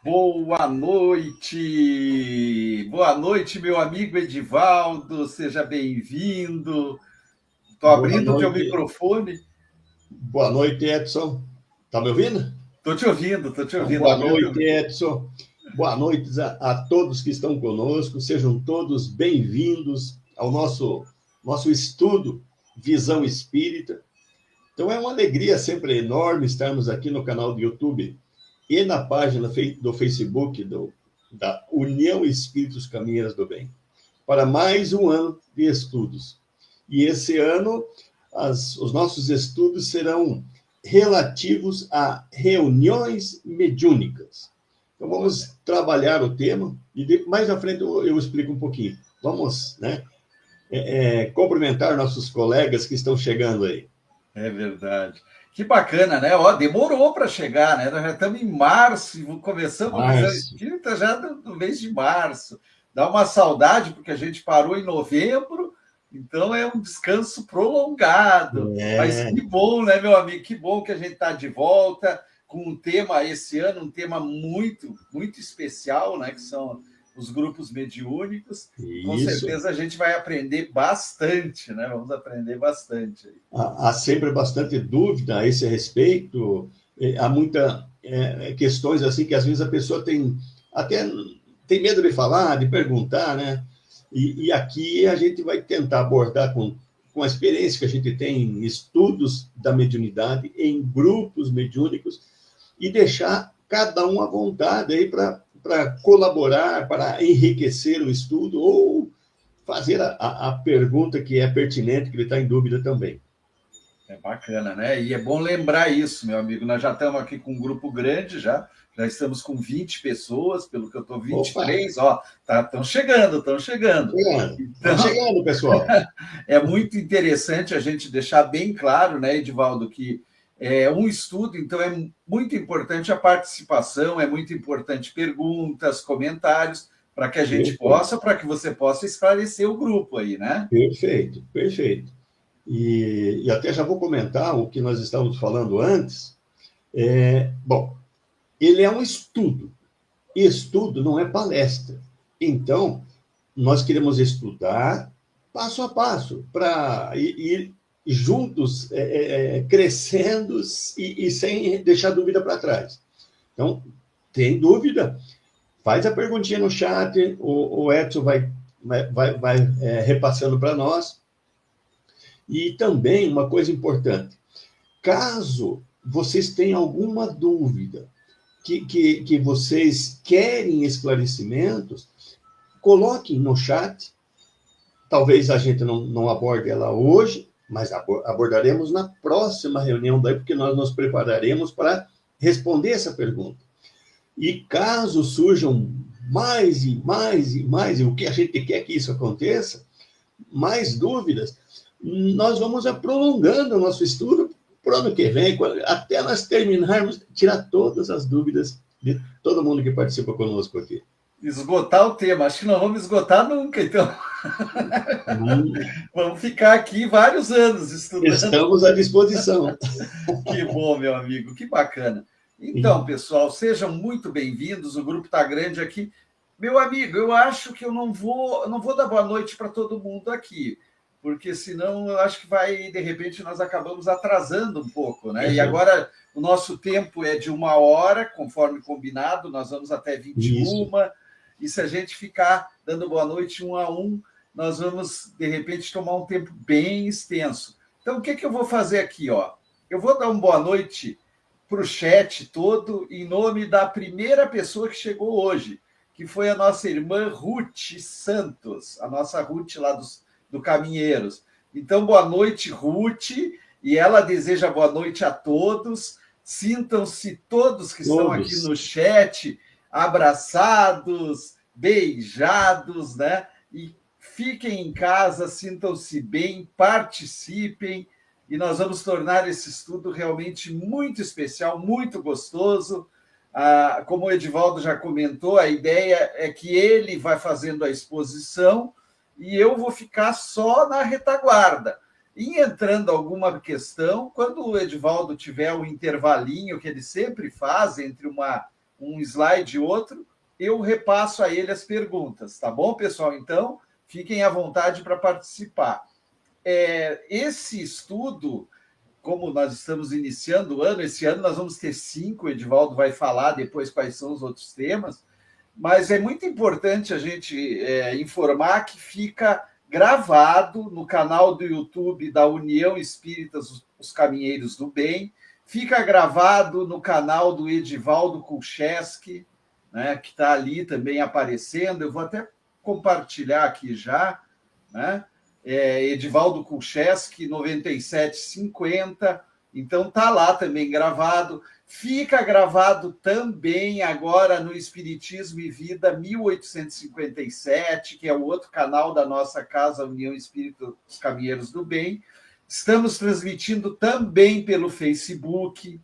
Boa noite, meu amigo Edivaldo, seja bem-vindo. Estou Boa abrindo o teu noite. microfone. Boa noite, Edson. Tá me ouvindo? Estou te Então, ouvindo. boa Abriu teu noite, microfone. Edson. Boa noite a todos que estão conosco. Sejam todos bem-vindos ao nosso estudo Visão Espírita. Então, é uma alegria sempre enorme estarmos aqui no canal do YouTube e na página do Facebook da União Espíritos Caminheiros do Bem, para mais um ano de estudos. E esse ano, os nossos estudos serão relativos a reuniões mediúnicas. Então, vamos trabalhar o tema e mais à frente eu explico um pouquinho. Vamos, né, cumprimentar nossos colegas que estão chegando aí. É verdade. Que bacana, né? Ó, demorou para chegar, né? Nós já estamos em março, e começamos a Visão Março. Espírita já no mês de março. Dá uma saudade, porque a gente parou em novembro, então é um descanso prolongado. Mas É, que bom, né, meu amigo? Que bom que a gente está de volta com um tema esse ano, um tema muito, muito especial, né? Que são os grupos mediúnicos. Com isso. certeza a gente vai aprender bastante, né? Vamos aprender bastante. Há sempre bastante dúvida a esse respeito. Há muitas questões assim que às vezes a pessoa até tem medo de falar, de perguntar, né? E aqui a gente vai tentar abordar com a experiência que a gente tem em estudos da mediunidade, em grupos mediúnicos, e deixar cada um à vontade aí para colaborar, para enriquecer o estudo ou fazer a pergunta que é pertinente, que ele está em dúvida também. É bacana, né? E é bom lembrar isso, meu amigo. Nós já estamos aqui com um grupo grande, já estamos com 20 pessoas, pelo que eu estou, Opa, 23, ó, estão chegando, estão chegando. chegando. Estão Então, chegando, pessoal. é muito interessante a gente deixar bem claro, né, Edivaldo, que é um estudo, então é muito importante a participação, é muito importante perguntas, comentários, para que a gente Perfeito, possa, para que você possa esclarecer o grupo aí, né? perfeito, perfeito. E até já vou comentar o que nós estávamos falando antes. Bom, ele é um estudo. Estudo não é palestra. Então, nós queremos estudar passo a passo para ir juntos crescendo e sem deixar dúvida para trás. Então, tem dúvida? Faz a perguntinha no chat, o Edson vai repassando para nós. E também uma coisa importante: caso vocês tenham alguma dúvida, que vocês querem esclarecimentos, coloquem no chat. Talvez a gente não aborde ela hoje, mas abordaremos na próxima reunião, daí, porque nós nos prepararemos para responder essa pergunta. E caso surjam mais e mais e mais, e o que a gente quer que isso aconteça, mais dúvidas, nós vamos prolongando o nosso estudo para o ano que vem, até nós terminarmos, tirar todas as dúvidas de todo mundo que participa conosco aqui. Esgotar o tema, acho que não vamos esgotar nunca, então vamos ficar aqui vários anos estudando. Estamos à disposição. Que bom, meu amigo, que bacana. Então, pessoal, sejam muito bem-vindos. O grupo está grande aqui. Meu amigo, eu acho que eu não vou dar boa noite para todo mundo aqui, porque senão eu acho que vai, de repente, nós acabamos atrasando um pouco, né? E agora o nosso tempo é de 1 hora, conforme combinado, nós vamos até 21. Isso. E se a gente ficar dando boa noite um a um, nós vamos, de repente, tomar um tempo bem extenso. Então, o que eu vou fazer aqui, ó? Eu vou dar uma boa noite para o chat todo, em nome da primeira pessoa que chegou hoje, que foi a nossa irmã Ruth Santos, a nossa Ruth lá do Caminheiros. Então, boa noite, Ruth, e ela deseja boa noite a todos. Sintam-se todos que estão aqui Todos. no chat abraçados, beijados, né? E fiquem em casa, sintam-se bem, participem, e nós vamos tornar esse estudo realmente muito especial, muito gostoso. Como o Edivaldo já comentou, a ideia é que ele vai fazendo a exposição e eu vou ficar só na retaguarda. E entrando alguma questão, quando o Edivaldo tiver um intervalinho que ele sempre faz entre um slide e outro, eu repasso a ele as perguntas, tá bom, pessoal? Então, fiquem à vontade para participar. Esse estudo, como nós estamos iniciando o ano, esse ano nós vamos ter 5, o Edivaldo vai falar depois quais são os outros temas, mas é muito importante a gente informar que fica gravado no canal do YouTube da União Espíritas Os Caminheiros do Bem, fica gravado no canal do Edivaldo Kulcheski, né, que está ali também aparecendo. Eu vou até compartilhar aqui já, né? Edivaldo Kulcheski, 9750. Então está lá também gravado. Fica gravado também agora no Espiritismo e Vida 1857, que é o outro canal da nossa casa, União Espírita Os Caminheiros do Bem. Estamos transmitindo também pelo Facebook,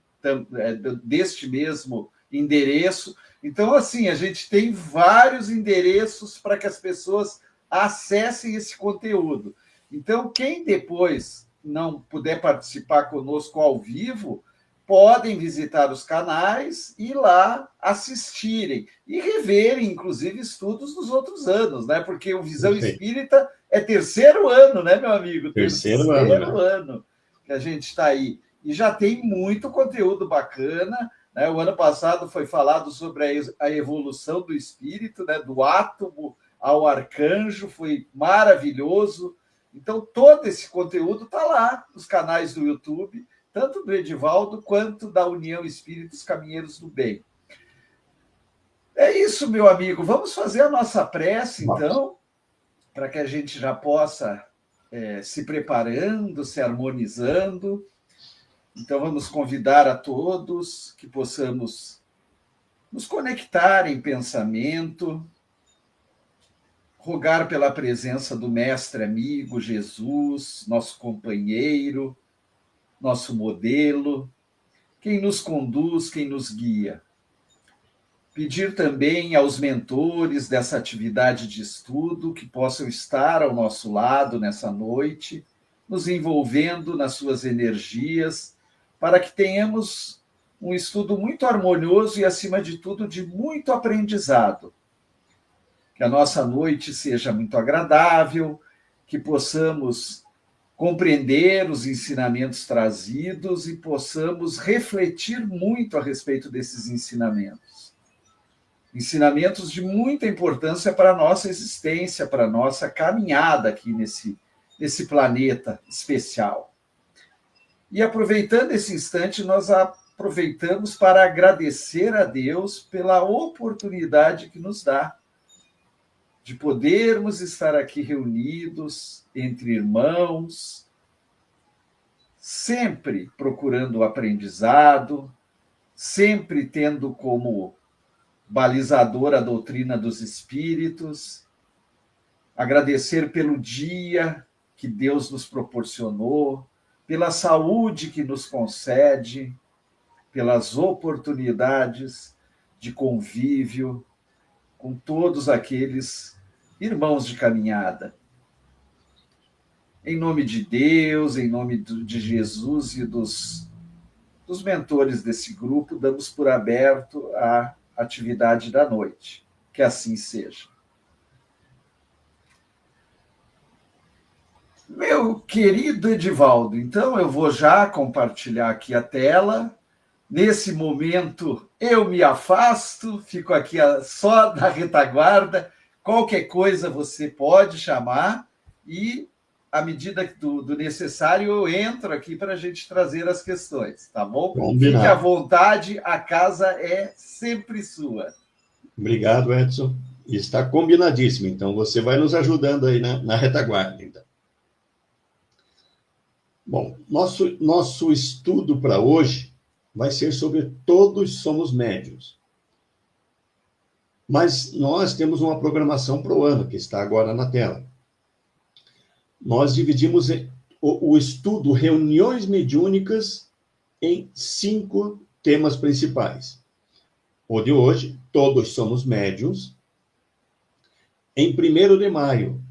deste mesmo endereço. Então, assim, a gente tem vários endereços para que as pessoas acessem esse conteúdo. Então, quem depois não puder participar conosco ao vivo, podem visitar os canais e lá assistirem e reverem, inclusive, estudos dos outros anos, né? Porque o Visão Espírita é terceiro ano, né, meu amigo? Terceiro ano que a gente está aí. E já tem muito conteúdo bacana, né? O ano passado foi falado sobre a evolução do espírito, né? Do átomo ao arcanjo, foi maravilhoso. Então, todo esse conteúdo está lá nos canais do YouTube, tanto do Edivaldo quanto da União Espíritos Caminheiros do Bem. É isso, meu amigo. Vamos fazer a nossa prece, então, para que a gente já possa se preparando, se harmonizando. Então, vamos convidar a todos que possamos nos conectar em pensamento, rogar pela presença do Mestre amigo Jesus, nosso companheiro, nosso modelo, quem nos conduz, quem nos guia. Pedir também aos mentores dessa atividade de estudo que possam estar ao nosso lado nessa noite, nos envolvendo nas suas energias, para que tenhamos um estudo muito harmonioso e, acima de tudo, de muito aprendizado. Que a nossa noite seja muito agradável, que possamos compreender os ensinamentos trazidos e possamos refletir muito a respeito desses ensinamentos. Ensinamentos de muita importância para a nossa existência, para a nossa caminhada aqui nesse planeta especial. E aproveitando esse instante, nós aproveitamos para agradecer a Deus pela oportunidade que nos dá de podermos estar aqui reunidos entre irmãos, sempre procurando o aprendizado, sempre tendo como balizador a doutrina dos espíritos, agradecer pelo dia que Deus nos proporcionou, pela saúde que nos concede, pelas oportunidades de convívio com todos aqueles irmãos de caminhada. Em nome de Deus, em nome de Jesus e dos mentores desse grupo, damos por aberto a atividade da noite. Que assim seja. Meu querido Edivaldo, então eu vou já compartilhar aqui a tela. Nesse momento, eu me afasto, fico aqui só na retaguarda. Qualquer coisa você pode chamar e, à medida do necessário, eu entro aqui para a gente trazer as questões, tá bom? Combinado. Fique à vontade, a casa é sempre sua. Obrigado, Edson. Está combinadíssimo. Então, você vai nos ajudando aí na retaguarda. Então. Bom, nosso estudo para hoje vai ser sobre Todos Somos Médiuns. Mas nós temos uma programação para o ano, que está agora na tela. Nós dividimos o estudo Reuniões Mediúnicas em 5 temas principais. O de hoje, Todos Somos Médiuns. Em 1º de maio,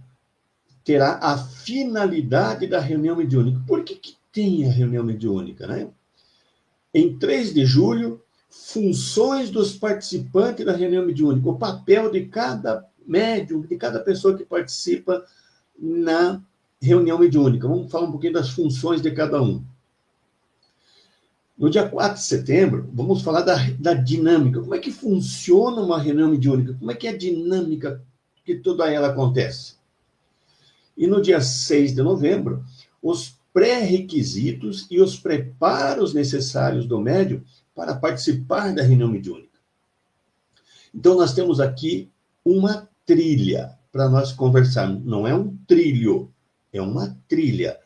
terá a finalidade da reunião mediúnica. Por que tem a reunião mediúnica, né? Em 3 de julho, funções dos participantes da reunião mediúnica, o papel de cada médium, de cada pessoa que participa na reunião mediúnica. Vamos falar um pouquinho das funções de cada um. No dia 4 de setembro, vamos falar da dinâmica. Como é que funciona uma reunião mediúnica? Como é que é a dinâmica que toda ela acontece? E no dia 6 de novembro, os pré-requisitos e os preparos necessários do médium para participar da reunião mediúnica. Então, nós temos aqui uma trilha para nós conversarmos. Não é um trilho, é uma trilha.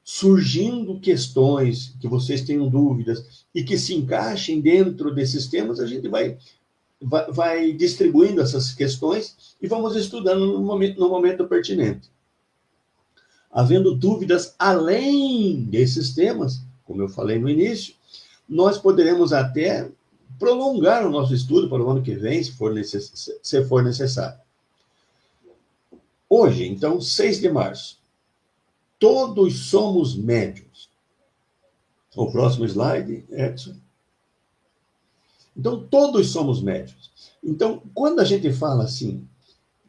Surgindo questões que vocês tenham dúvidas e que se encaixem dentro desses temas, a gente vai distribuindo essas questões e vamos estudando no momento pertinente. Havendo dúvidas além desses temas, como eu falei no início, nós poderemos até prolongar o nosso estudo para o ano que vem, se for necessário. Hoje, então, 6 de março, todos somos médiuns. O próximo slide, Edson. Então, todos somos médiuns. Então, quando a gente fala assim,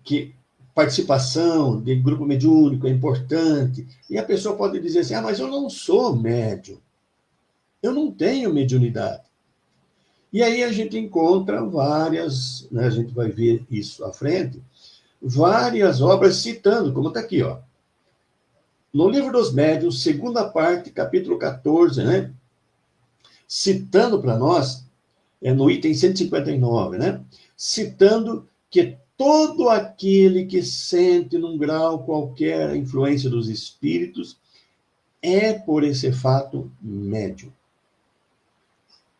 que participação de grupo mediúnico é importante, e a pessoa pode dizer assim, mas eu não sou médium. Eu não tenho mediunidade. E aí a gente encontra várias, né, a gente vai ver isso à frente, várias obras citando, como está aqui, ó. No Livro dos Médiuns, segunda parte, capítulo 14, né? Citando para nós, no item 159, né? Citando que todo aquele que sente num grau qualquer a influência dos espíritos é, por esse fato, médium.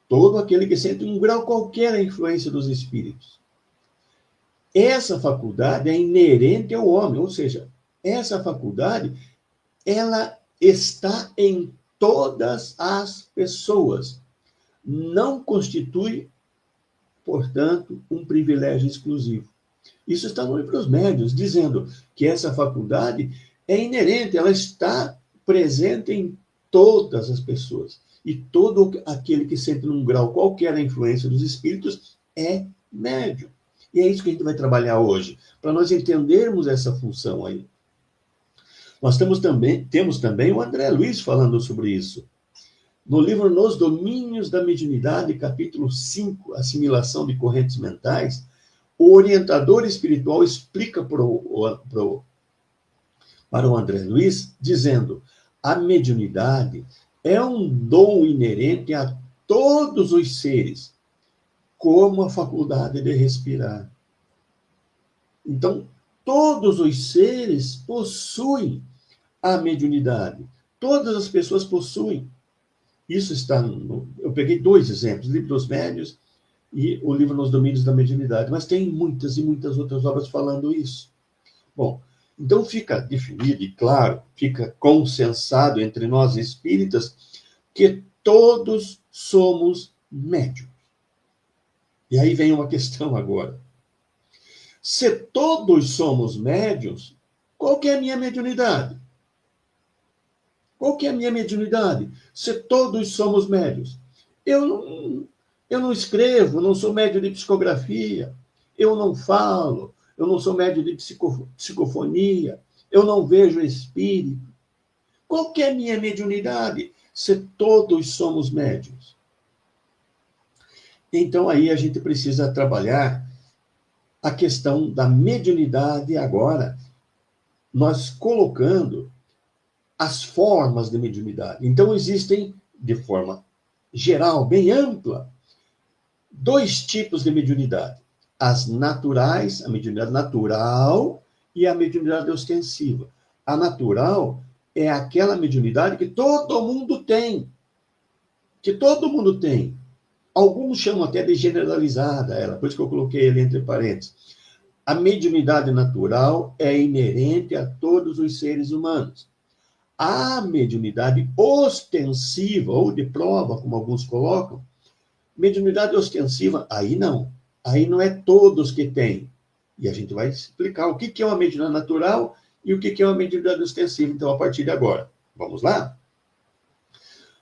Todo aquele que sente num grau qualquer a influência dos espíritos. Essa faculdade é inerente ao homem, ou seja, essa faculdade ela está em todas as pessoas. Não constitui, portanto, um privilégio exclusivo. Isso está no Livro dos Médiuns, dizendo que essa faculdade é inerente, ela está presente em todas as pessoas. E todo aquele que sente num grau qualquer a influência dos espíritos é médium. E é isso que a gente vai trabalhar hoje, para nós entendermos essa função aí. Nós temos também o André Luiz falando sobre isso. No livro Nos Domínios da Mediunidade, capítulo 5, Assimilação de Correntes Mentais, o orientador espiritual explica para o André Luiz, dizendo: a mediunidade é um dom inerente a todos os seres, como a faculdade de respirar. Então, todos os seres possuem a mediunidade. Todas as pessoas possuem. Isso está eu peguei 2 exemplos, o Livro dos Médiuns e o livro Nos Domínios da Mediunidade, mas tem muitas e muitas outras obras falando isso. Bom, então fica definido e claro, fica consensado entre nós espíritas que todos somos médiuns. E aí vem uma questão agora. Se todos somos médiuns, qual que é a minha mediunidade? Qual que é a minha mediunidade? Se todos somos médiuns. Eu não escrevo, não sou médium de psicografia, eu não falo, eu não sou médium de psicofonia, eu não vejo espírito. Qual que é a minha mediunidade? Se todos somos médiuns. Então, aí a gente precisa trabalhar a questão da mediunidade agora, nós colocando as formas de mediunidade. Então, existem, de forma geral, bem ampla, 2 tipos de mediunidade. As naturais, a mediunidade natural e a mediunidade ostensiva. A natural é aquela mediunidade que todo mundo tem. Que todo mundo tem. Alguns chamam até de generalizada ela, por isso que eu coloquei ele entre parênteses. A mediunidade natural é inerente a todos os seres humanos. A mediunidade ostensiva, ou de prova, como alguns colocam, mediunidade ostensiva, aí não é todos que têm. E a gente vai explicar o que é uma mediunidade natural e o que é uma mediunidade ostensiva, então, a partir de agora. Vamos lá?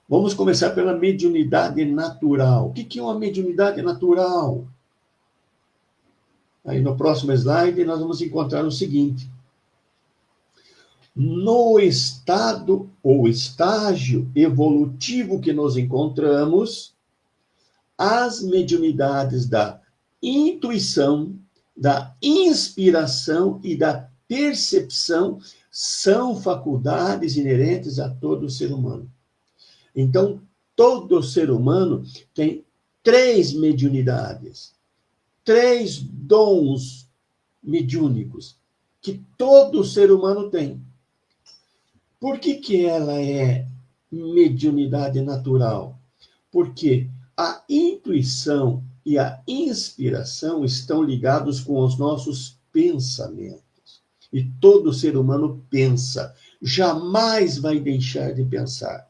Vamos começar pela mediunidade natural. O que é uma mediunidade natural? Aí no próximo slide nós vamos encontrar o seguinte: no estado ou estágio evolutivo que nos encontramos, as mediunidades da intuição, da inspiração e da percepção são faculdades inerentes a todo ser humano. Então, todo ser humano tem 3 mediunidades, 3 dons mediúnicos que todo ser humano tem. Por que ela é mediunidade natural? Porque a intuição e a inspiração estão ligados com os nossos pensamentos. E todo ser humano pensa, jamais vai deixar de pensar.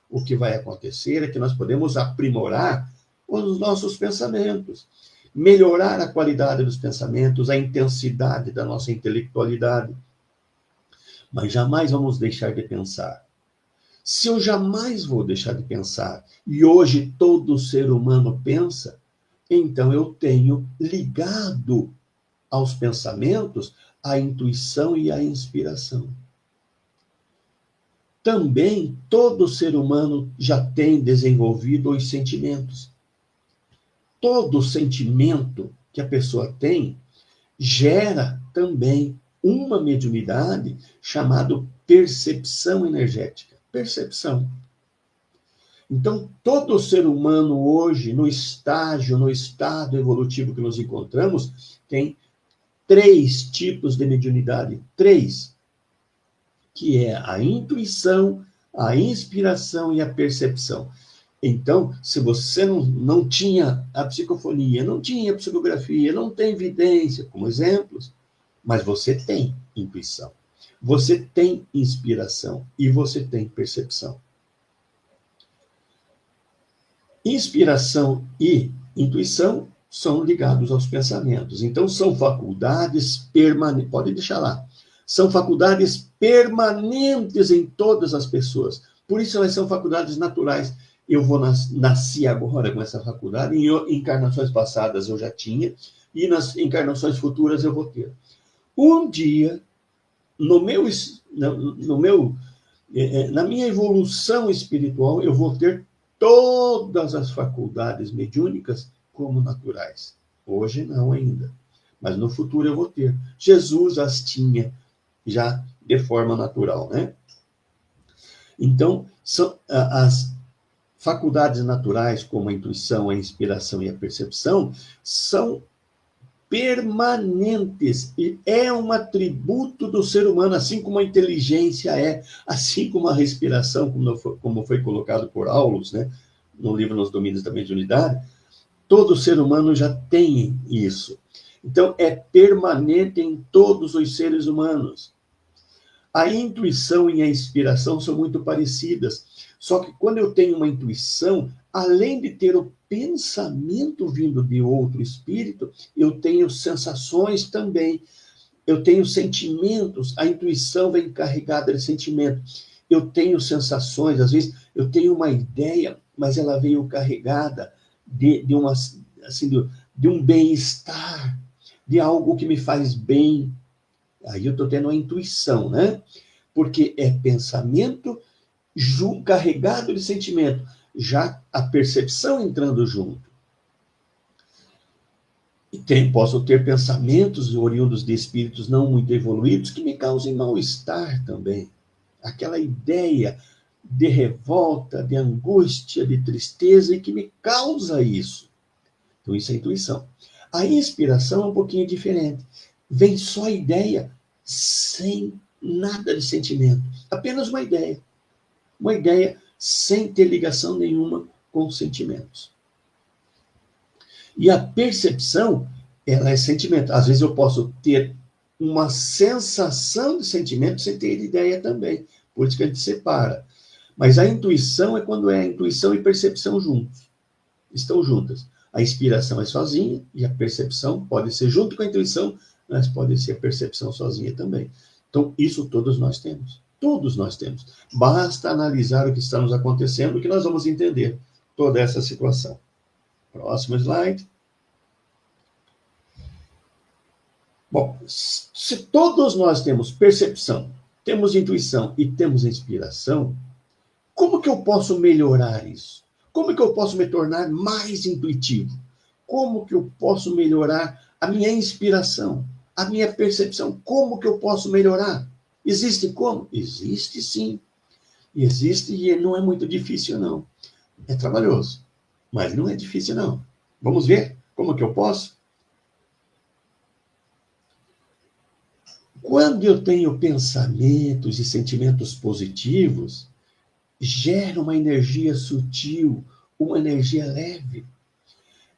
O que vai acontecer é que nós podemos aprimorar os nossos pensamentos, melhorar a qualidade dos pensamentos, a intensidade da nossa intelectualidade. Mas jamais vamos deixar de pensar. Se eu jamais vou deixar de pensar, e hoje todo ser humano pensa, então eu tenho ligado aos pensamentos a intuição e a inspiração. Também todo ser humano já tem desenvolvido os sentimentos. Todo sentimento que a pessoa tem gera também uma mediunidade chamada percepção energética. Percepção. Então, todo ser humano hoje, no estado evolutivo que nos encontramos, tem 3 tipos de mediunidade. 3. Que é a intuição, a inspiração e a percepção. Então, se você não tinha a psicofonia, não tinha a psicografia, não tem evidência, como exemplos, mas você tem intuição, você tem inspiração e você tem percepção. Inspiração e intuição são ligados aos pensamentos. Então, são faculdades permanentes. Pode deixar lá. São faculdades permanentes em todas as pessoas. Por isso, elas são faculdades naturais. Eu nasci agora com essa faculdade, em encarnações passadas eu já tinha, e nas encarnações futuras eu vou ter. Um dia, na minha evolução espiritual, eu vou ter todas as faculdades mediúnicas como naturais. Hoje não ainda, mas no futuro eu vou ter. Jesus as tinha já de forma natural, né? Então, são as faculdades naturais, como a intuição, a inspiração e a percepção, são permanentes e é um atributo do ser humano, assim como a inteligência é, assim como a respiração, como foi colocado por Aulus, né, no livro Nos Domínios da Mediunidade. Todo ser humano já tem isso. Então, é permanente em todos os seres humanos. A intuição e a inspiração são muito parecidas. Só que quando eu tenho uma intuição, além de ter o pensamento vindo de outro espírito, eu tenho sensações também. Eu tenho sentimentos. A intuição vem carregada de sentimento. Eu tenho sensações. Às vezes, eu tenho uma ideia, mas ela veio carregada de um bem-estar, de algo que me faz bem. Aí eu estou tendo a intuição, né? Porque é pensamento carregado de sentimento, já a percepção entrando junto. E posso ter pensamentos oriundos de espíritos não muito evoluídos que me causem mal-estar também. Aquela ideia de revolta, de angústia, de tristeza, e que me causa isso. Então, isso é intuição. A inspiração é um pouquinho diferente. Vem só a ideia, sem nada de sentimento. Apenas uma ideia. Uma ideia sem ter ligação nenhuma com os sentimentos. E a percepção, ela é sentimento. Às vezes eu posso ter uma sensação de sentimento sem ter ideia também. Por isso que a gente separa. Mas a intuição é quando é a intuição e percepção juntos. Estão juntas. A inspiração é sozinha e a percepção pode ser junto com a intuição, mas pode ser a percepção sozinha também. Então, isso todos nós temos. Todos nós temos. Basta analisar o que está nos acontecendo, que nós vamos entender toda essa situação. Próximo slide. Bom, se todos nós temos percepção, temos intuição e temos inspiração, como que eu posso melhorar isso? Como que eu posso me tornar mais intuitivo? Como que eu posso melhorar a minha inspiração, a minha percepção? Como que eu posso melhorar? Existe como? Existe sim. Existe e não é muito difícil, não. É trabalhoso, mas não é difícil, não. Vamos ver como que eu posso? Quando eu tenho pensamentos e sentimentos positivos, gera uma energia sutil, uma energia leve.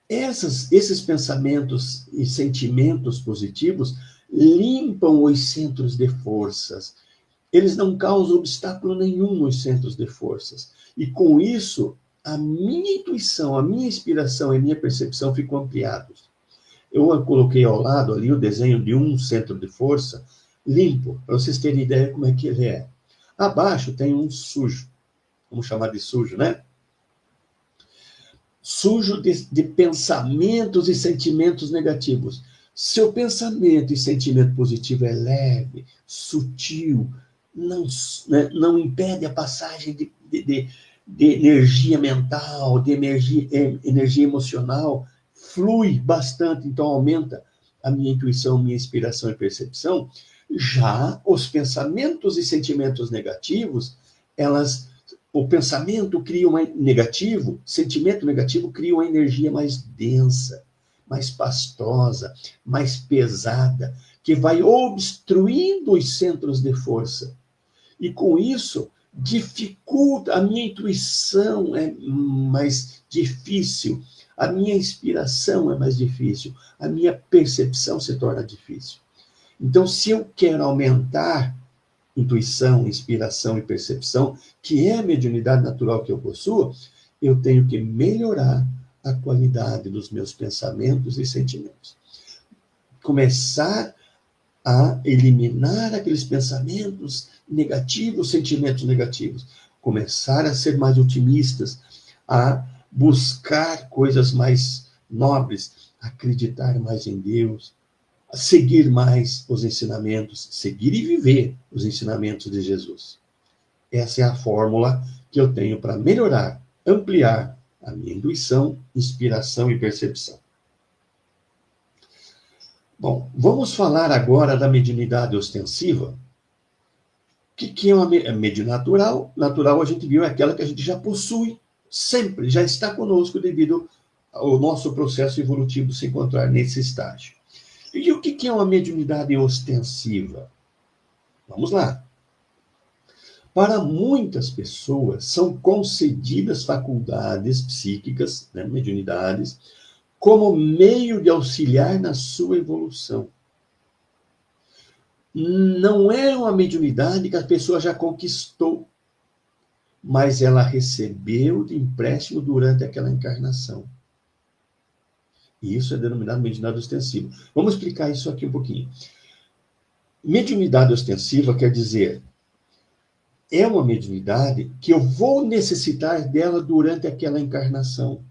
Esses pensamentos e sentimentos positivos limpam os centros de forças. Eles não causam obstáculo nenhum nos centros de forças. E com isso, a minha intuição, a minha inspiração e a minha percepção ficam ampliados. Eu coloquei ao lado ali o desenho de um centro de força limpo, para vocês terem ideia como é que ele é. Abaixo tem um sujo. Vamos chamar de sujo, né? Sujo de pensamentos e sentimentos negativos. Seu pensamento e sentimento positivo é leve, sutil, não impede a passagem de energia mental, de energia emocional, flui bastante, então aumenta a minha intuição, minha inspiração e percepção. Já os pensamentos e sentimentos negativos, o pensamento cria sentimento negativo cria uma energia mais densa, mais pastosa, mais pesada, que vai obstruindo os centros de força. E com isso, dificulta, a minha intuição é mais difícil, a minha inspiração é mais difícil, a minha percepção se torna difícil. Então, se eu quero aumentar intuição, inspiração e percepção, que é a mediunidade natural que eu possuo, eu tenho que melhorar a qualidade dos meus pensamentos e sentimentos. Começar a eliminar aqueles pensamentos negativos, sentimentos negativos. Começar a ser mais otimistas, a buscar coisas mais nobres, acreditar mais em Deus, a seguir mais os ensinamentos, seguir e viver os ensinamentos de Jesus. Essa é a fórmula que eu tenho para melhorar, ampliar a minha intuição, inspiração e percepção. Bom, vamos falar agora da mediunidade ostensiva. O que é uma mediunidade natural? Natural, a gente viu, é aquela que a gente já possui, sempre, já está conosco devido ao nosso processo evolutivo se encontrar nesse estágio. E o que é uma mediunidade ostensiva? Vamos lá. Para muitas pessoas, são concedidas faculdades psíquicas, né, mediunidades, como meio de auxiliar na sua evolução. Não é uma mediunidade que a pessoa já conquistou, mas ela recebeu de empréstimo durante aquela encarnação. E isso é denominado mediunidade ostensiva. Vamos explicar isso aqui um pouquinho. Mediunidade ostensiva quer dizer, é uma mediunidade que eu vou necessitar dela durante aquela encarnação.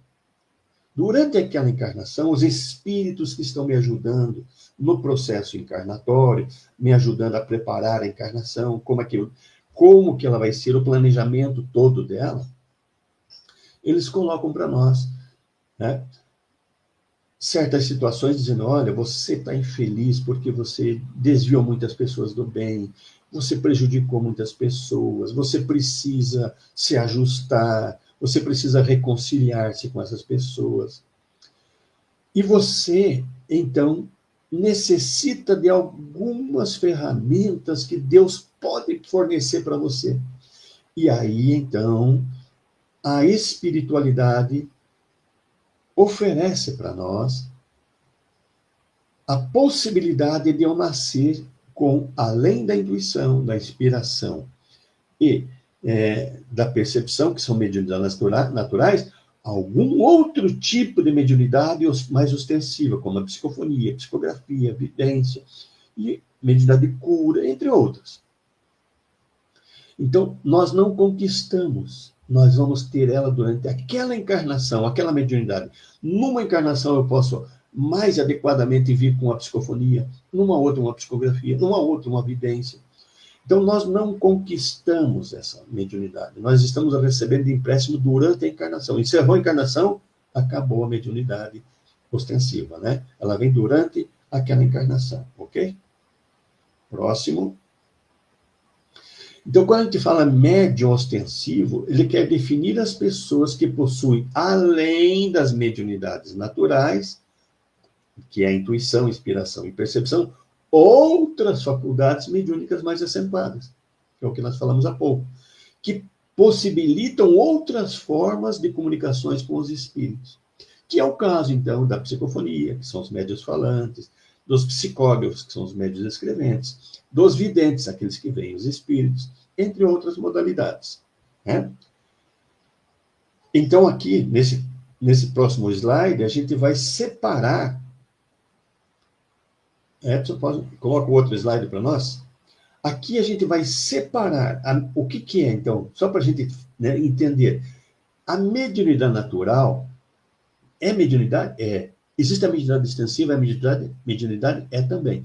Durante aquela encarnação, os espíritos que estão me ajudando no processo encarnatório, me ajudando a preparar a encarnação, como que ela vai ser, o planejamento todo dela, eles colocam para nós, né, certas situações dizendo, olha, você está infeliz porque você desviou muitas pessoas do bem, você prejudicou muitas pessoas, você precisa se ajustar, você precisa reconciliar-se com essas pessoas. E você, então, necessita de algumas ferramentas que Deus pode fornecer para você. E aí, então, a espiritualidade oferece para nós a possibilidade de eu nascer com, além da intuição, da inspiração e da percepção, que são mediunidades naturais, algum outro tipo de mediunidade mais ostensiva, como a psicofonia, psicografia, vidência, e mediunidade de cura, entre outras. Então, nós não conquistamos, nós vamos ter ela durante aquela encarnação, aquela mediunidade. Numa encarnação eu posso mais adequadamente vir com a psicofonia, numa outra uma psicografia, numa outra uma vidência. Então, nós não conquistamos essa mediunidade, nós estamos recebendo de empréstimo durante a encarnação. Encerrou a encarnação, acabou a mediunidade ostensiva, né? Ela vem durante aquela encarnação, ok? Próximo. Então, quando a gente fala médium ostensivo, ele quer definir as pessoas que possuem, além das mediunidades naturais, que é a intuição, inspiração e percepção, outras faculdades mediúnicas mais acentuadas, que é o que nós falamos há pouco, que possibilitam outras formas de comunicações com os espíritos, que é o caso, então, da psicofonia, que são os médiuns falantes, dos psicógrafos, que são os médiuns escreventes, dos videntes, aqueles que veem os espíritos, entre outras modalidades, né? Então, aqui, nesse próximo slide, a gente vai separar. Edson, coloca o outro slide para nós. Aqui a gente vai separar o que é, então, só para a gente, né, entender. A mediunidade natural é mediunidade? É. Existe a mediunidade extensiva, a mediunidade é também.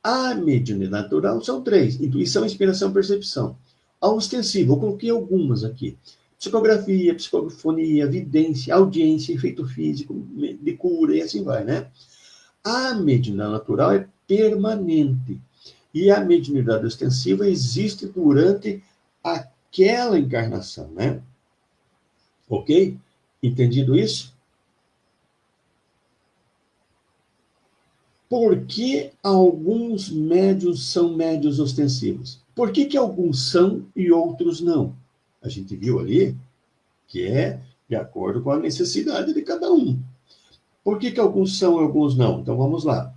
A mediunidade natural são 3: intuição, inspiração e percepção. A ostensiva, eu coloquei algumas aqui: psicografia, psicofonia, vidência, audiência, efeito físico, de cura, e assim vai, né? A mediunidade natural é permanente. E a mediunidade ostensiva existe durante aquela encarnação, né? Ok? Entendido isso? Por que alguns médiuns são médiuns ostensivos? Por que alguns são e outros não? A gente viu ali que é de acordo com a necessidade de cada um. Por que alguns são e alguns não? Então, vamos lá.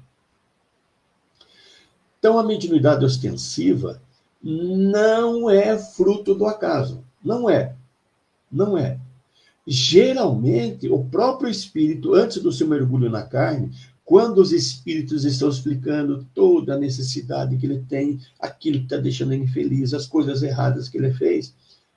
Então, a mediunidade ostensiva não é fruto do acaso. Não é. Não é. Geralmente, o próprio espírito, antes do seu mergulho na carne, quando os espíritos estão explicando toda a necessidade que ele tem, aquilo que está deixando ele infeliz, as coisas erradas que ele fez,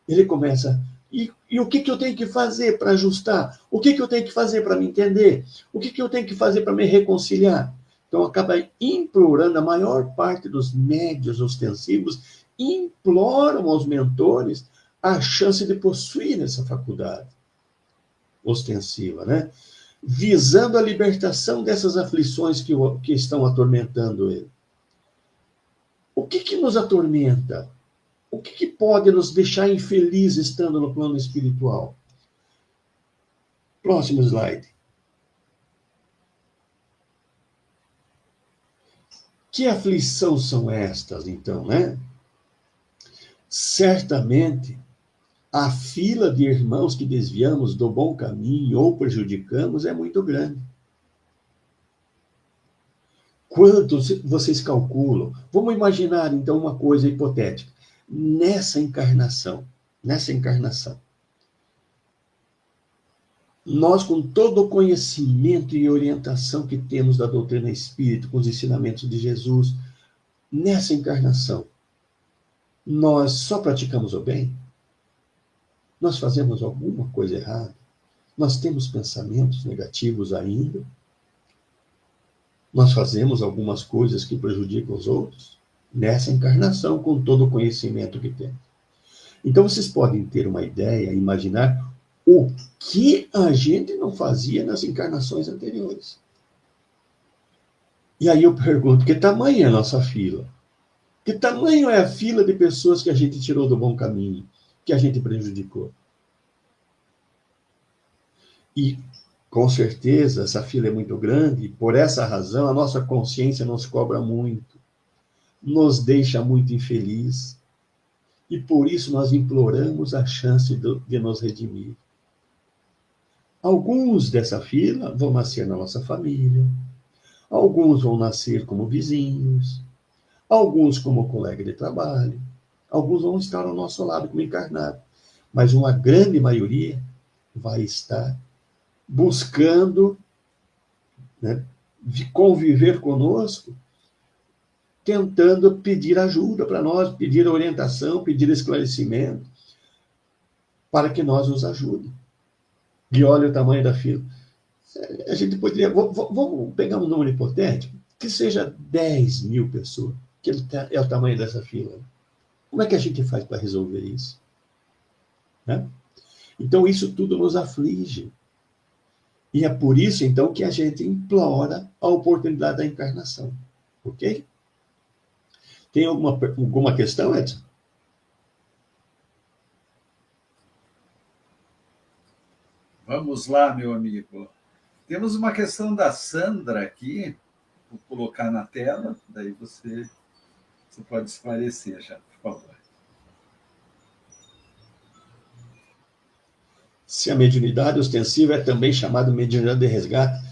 ele começa: e o que eu tenho que fazer para ajustar? O que eu tenho que fazer para me entender? O que eu tenho que fazer para me reconciliar? Então, acaba implorando, a maior parte dos médiuns ostensivos imploram aos mentores a chance de possuir essa faculdade ostensiva, né? Visando a libertação dessas aflições que estão atormentando ele. O que nos atormenta? O que pode nos deixar infelizes estando no plano espiritual? Próximo slide. Que aflição são estas, então, né? Certamente, a fila de irmãos que desviamos do bom caminho ou prejudicamos é muito grande. Quantos vocês calculam? Vamos imaginar, então, uma coisa hipotética. Nessa encarnação, nós, com todo o conhecimento e orientação que temos da doutrina espírita, com os ensinamentos de Jesus, nessa encarnação, nós só praticamos o bem? Nós fazemos alguma coisa errada? Nós temos pensamentos negativos ainda? Nós fazemos algumas coisas que prejudicam os outros? Nessa encarnação, com todo o conhecimento que temos. Então, vocês podem ter uma ideia, imaginar o que a gente não fazia nas encarnações anteriores. E aí eu pergunto: que tamanho é a nossa fila? Que tamanho é a fila de pessoas que a gente tirou do bom caminho, que a gente prejudicou? E, com certeza, essa fila é muito grande, e por essa razão a nossa consciência nos cobra muito, nos deixa muito infeliz, e por isso nós imploramos a chance de nos redimir. Alguns dessa fila vão nascer na nossa família, alguns vão nascer como vizinhos, alguns como colega de trabalho, alguns vão estar ao nosso lado como encarnado, mas uma grande maioria vai estar buscando, né, conviver conosco tentando pedir ajuda para nós, pedir orientação, pedir esclarecimento, para que nós os ajude. E olha o tamanho da fila. A gente poderia... Vamos pegar um número hipotético, que seja 10 mil pessoas, que é o tamanho dessa fila. Como é que a gente faz para resolver isso? Né? Então, isso tudo nos aflige. E é por isso, então, que a gente implora a oportunidade da encarnação. Ok? Tem alguma questão, Edson? Vamos lá, meu amigo. Temos uma questão da Sandra aqui, vou colocar na tela, daí você pode esclarecer já, por favor. Se a mediunidade ostensiva é também chamada mediunidade de resgate,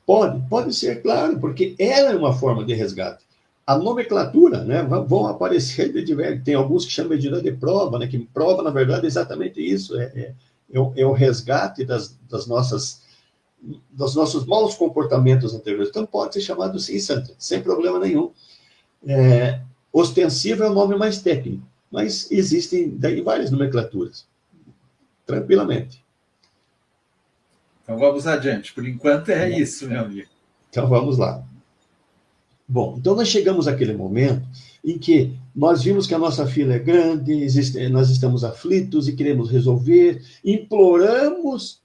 pode ser, claro, porque ela é uma forma de resgate. A nomenclatura, né, vão aparecer de diversos. Tem alguns que chamam de mediunidade de prova, né, que prova, na verdade, é exatamente isso. É o resgate dos nossos maus comportamentos anteriores. Então, pode ser chamado sim, Sandra, sem problema nenhum. Ostensivo é o nome mais técnico, mas existem daí várias nomenclaturas. Tranquilamente. Então, vamos adiante. Por enquanto é isso, meu amigo. Então, vamos lá. Bom, então nós chegamos àquele momento em que nós vimos que a nossa fila é grande, nós estamos aflitos e queremos resolver, imploramos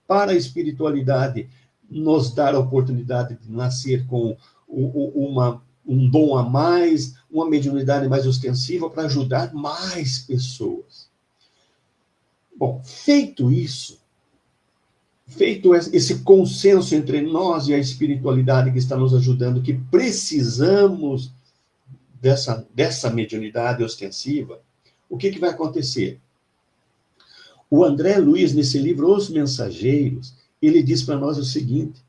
para a espiritualidade nos dar a oportunidade de nascer com um dom a mais, uma mediunidade mais ostensiva para ajudar mais pessoas. Bom, feito isso, feito esse consenso entre nós e a espiritualidade que está nos ajudando, que precisamos dessa mediunidade ostensiva, o que vai acontecer? O André Luiz, nesse livro Os Mensageiros, ele diz para nós o seguinte,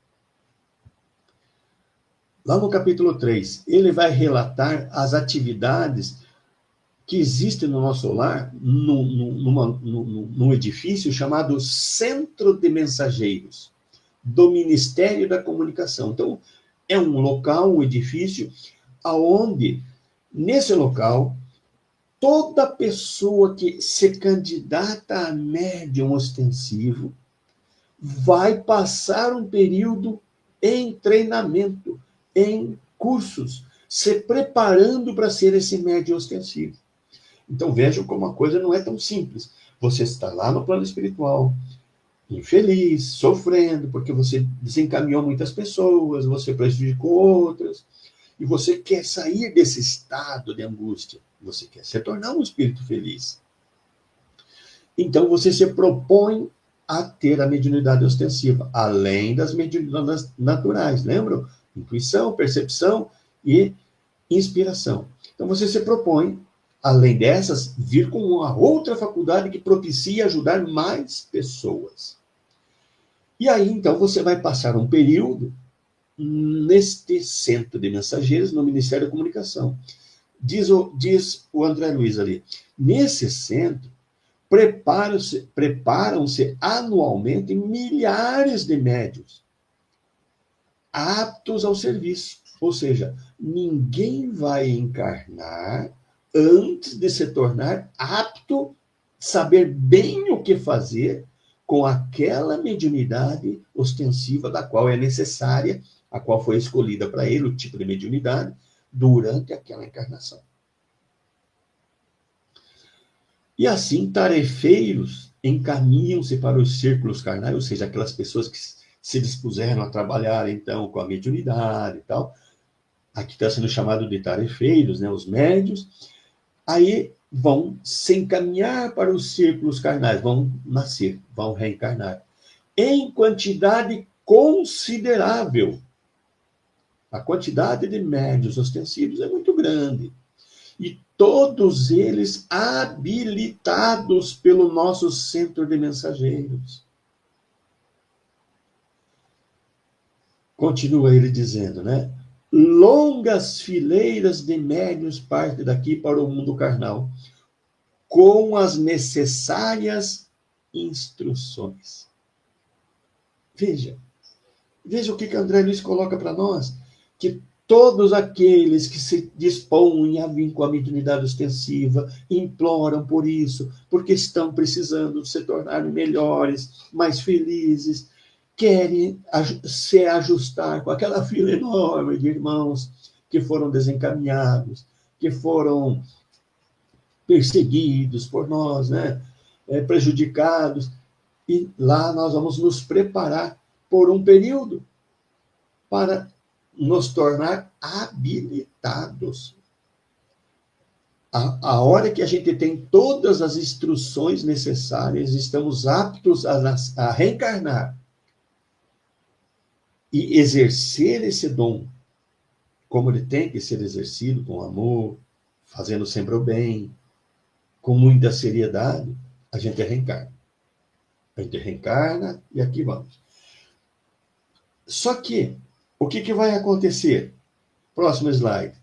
lá no capítulo 3, ele vai relatar as atividades que existem no nosso lar, num edifício chamado Centro de Mensageiros, do Ministério da Comunicação. Então, é um local, um edifício, onde, nesse local, toda pessoa que se candidata a médium ostensivo vai passar um período em treinamento, em cursos, se preparando para ser esse médium ostensivo. Então vejam como a coisa não é tão simples. Você está lá no plano espiritual, infeliz, sofrendo, porque você desencaminhou muitas pessoas, você prejudicou outras, e você quer sair desse estado de angústia. Você quer se tornar um espírito feliz. Então você se propõe a ter a mediunidade ostensiva, além das mediunidades naturais, lembram? Intuição, percepção e inspiração. Então você se propõe, além dessas, vir com uma outra faculdade que propicia ajudar mais pessoas. E aí, então, você vai passar um período neste centro de mensageiros no Ministério da Comunicação. Diz o André Luiz ali, nesse centro, preparam-se anualmente milhares de médiuns aptos ao serviço. Ou seja, ninguém vai encarnar antes de se tornar apto, saber bem o que fazer com aquela mediunidade ostensiva da qual é necessária, a qual foi escolhida para ele, o tipo de mediunidade, durante aquela encarnação. E assim, tarefeiros encaminham-se para os círculos carnais, ou seja, aquelas pessoas que se dispuseram a trabalhar, então, com a mediunidade e tal. Aqui está sendo chamado de tarefeiros, né, os médios. Aí vão se encaminhar para os círculos carnais, vão nascer, vão reencarnar. Em quantidade considerável. A quantidade de médios ostensivos é muito grande. E todos eles habilitados pelo nosso centro de mensageiros. Continua ele dizendo, né? Longas fileiras de médiuns partem daqui para o mundo carnal, com as necessárias instruções. Veja o que André Luiz coloca para nós, que todos aqueles que se dispõem a vir com a mediunidade ostensiva imploram por isso, porque estão precisando se tornar melhores, mais felizes, querem se ajustar com aquela fila enorme de irmãos que foram desencaminhados, que foram perseguidos por nós, né? Prejudicados. E lá nós vamos nos preparar por um período para nos tornar habilitados. A hora que a gente tem todas as instruções necessárias, estamos aptos a reencarnar e exercer esse dom como ele tem que ser exercido, com amor, fazendo sempre o bem, com muita seriedade, a gente reencarna. A gente reencarna e aqui vamos. Só que, o que vai acontecer? Próximo slide.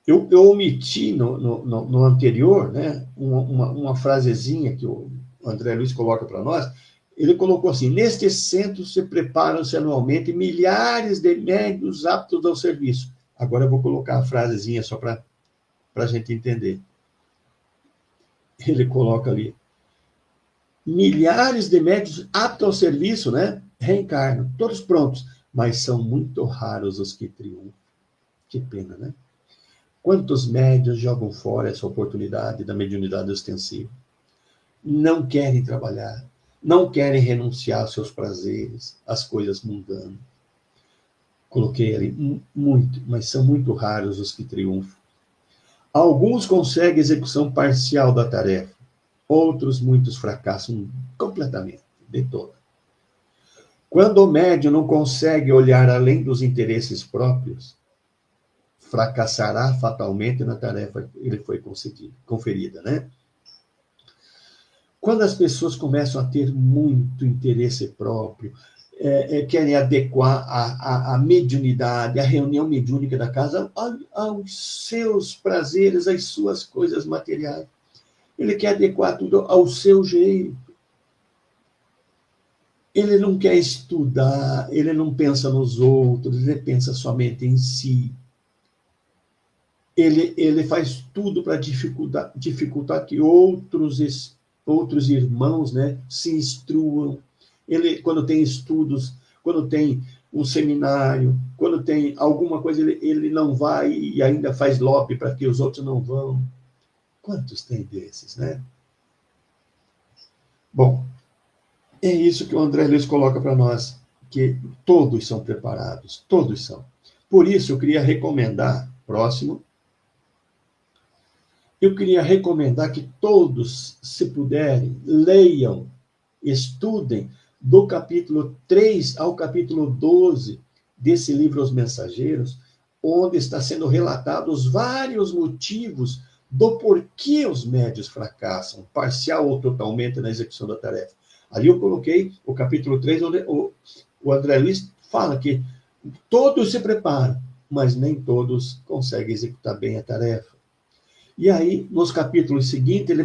Eu omiti no anterior, né, uma frasezinha que o André Luiz coloca para nós. Ele colocou assim: neste centro se preparam-se anualmente milhares de médiuns aptos ao serviço. Agora eu vou colocar a frasezinha só para a gente entender. Ele coloca ali: milhares de médiuns aptos ao serviço, né? Reencarnam, todos prontos, mas são muito raros os que triunfam. Que pena, né? Quantos médiuns jogam fora essa oportunidade da mediunidade ostensiva? Não querem trabalhar, não querem renunciar aos seus prazeres, às coisas mundanas. Coloquei ali muito, mas são muito raros os que triunfam. Alguns conseguem execução parcial da tarefa, outros, muitos fracassam completamente, de toda. Quando o médium não consegue olhar além dos interesses próprios, fracassará fatalmente na tarefa que lhe foi conferida, né? Quando as pessoas começam a ter muito interesse próprio, querem adequar a mediunidade, a reunião mediúnica da casa aos seus prazeres, às suas coisas materiais. Ele quer adequar tudo ao seu jeito. Ele não quer estudar, ele não pensa nos outros, ele pensa somente em si. Ele faz tudo para dificultar que outros irmãos, né, se instruam. Ele, quando tem estudos, quando tem um seminário, quando tem alguma coisa, ele não vai e ainda faz lobby para que os outros não vão. Quantos tem desses, né? Bom, é isso que o André Luiz coloca para nós, que todos são preparados, todos são. Por isso, eu queria recomendar, próximo, eu queria recomendar que todos, se puderem, leiam, estudem, do capítulo 3 ao capítulo 12 desse livro Os Mensageiros, onde está sendo relatados vários motivos do porquê os médiuns fracassam, parcial ou totalmente, na execução da tarefa. Ali eu coloquei o capítulo 3, onde o André Luiz fala que todos se preparam, mas nem todos conseguem executar bem a tarefa. E aí, nos capítulos seguintes, ele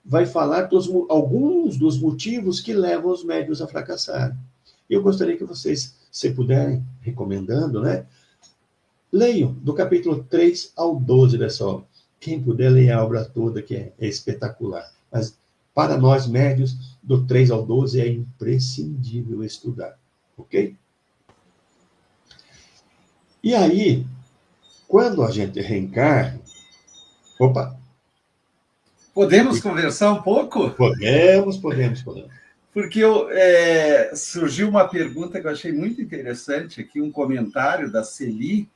vai falar alguns dos motivos que levam os médiuns a fracassar. Eu gostaria que vocês, se puderem, recomendando, né, leiam do capítulo 3 ao 12 dessa obra. Quem puder ler a obra toda, que é espetacular. Mas, para nós médiuns, do 3 ao 12 é imprescindível estudar. Ok? E aí, quando a gente reencarna, opa! Podemos conversar um pouco? Podemos. Porque surgiu uma pergunta que eu achei muito interessante aqui, um comentário da Celi,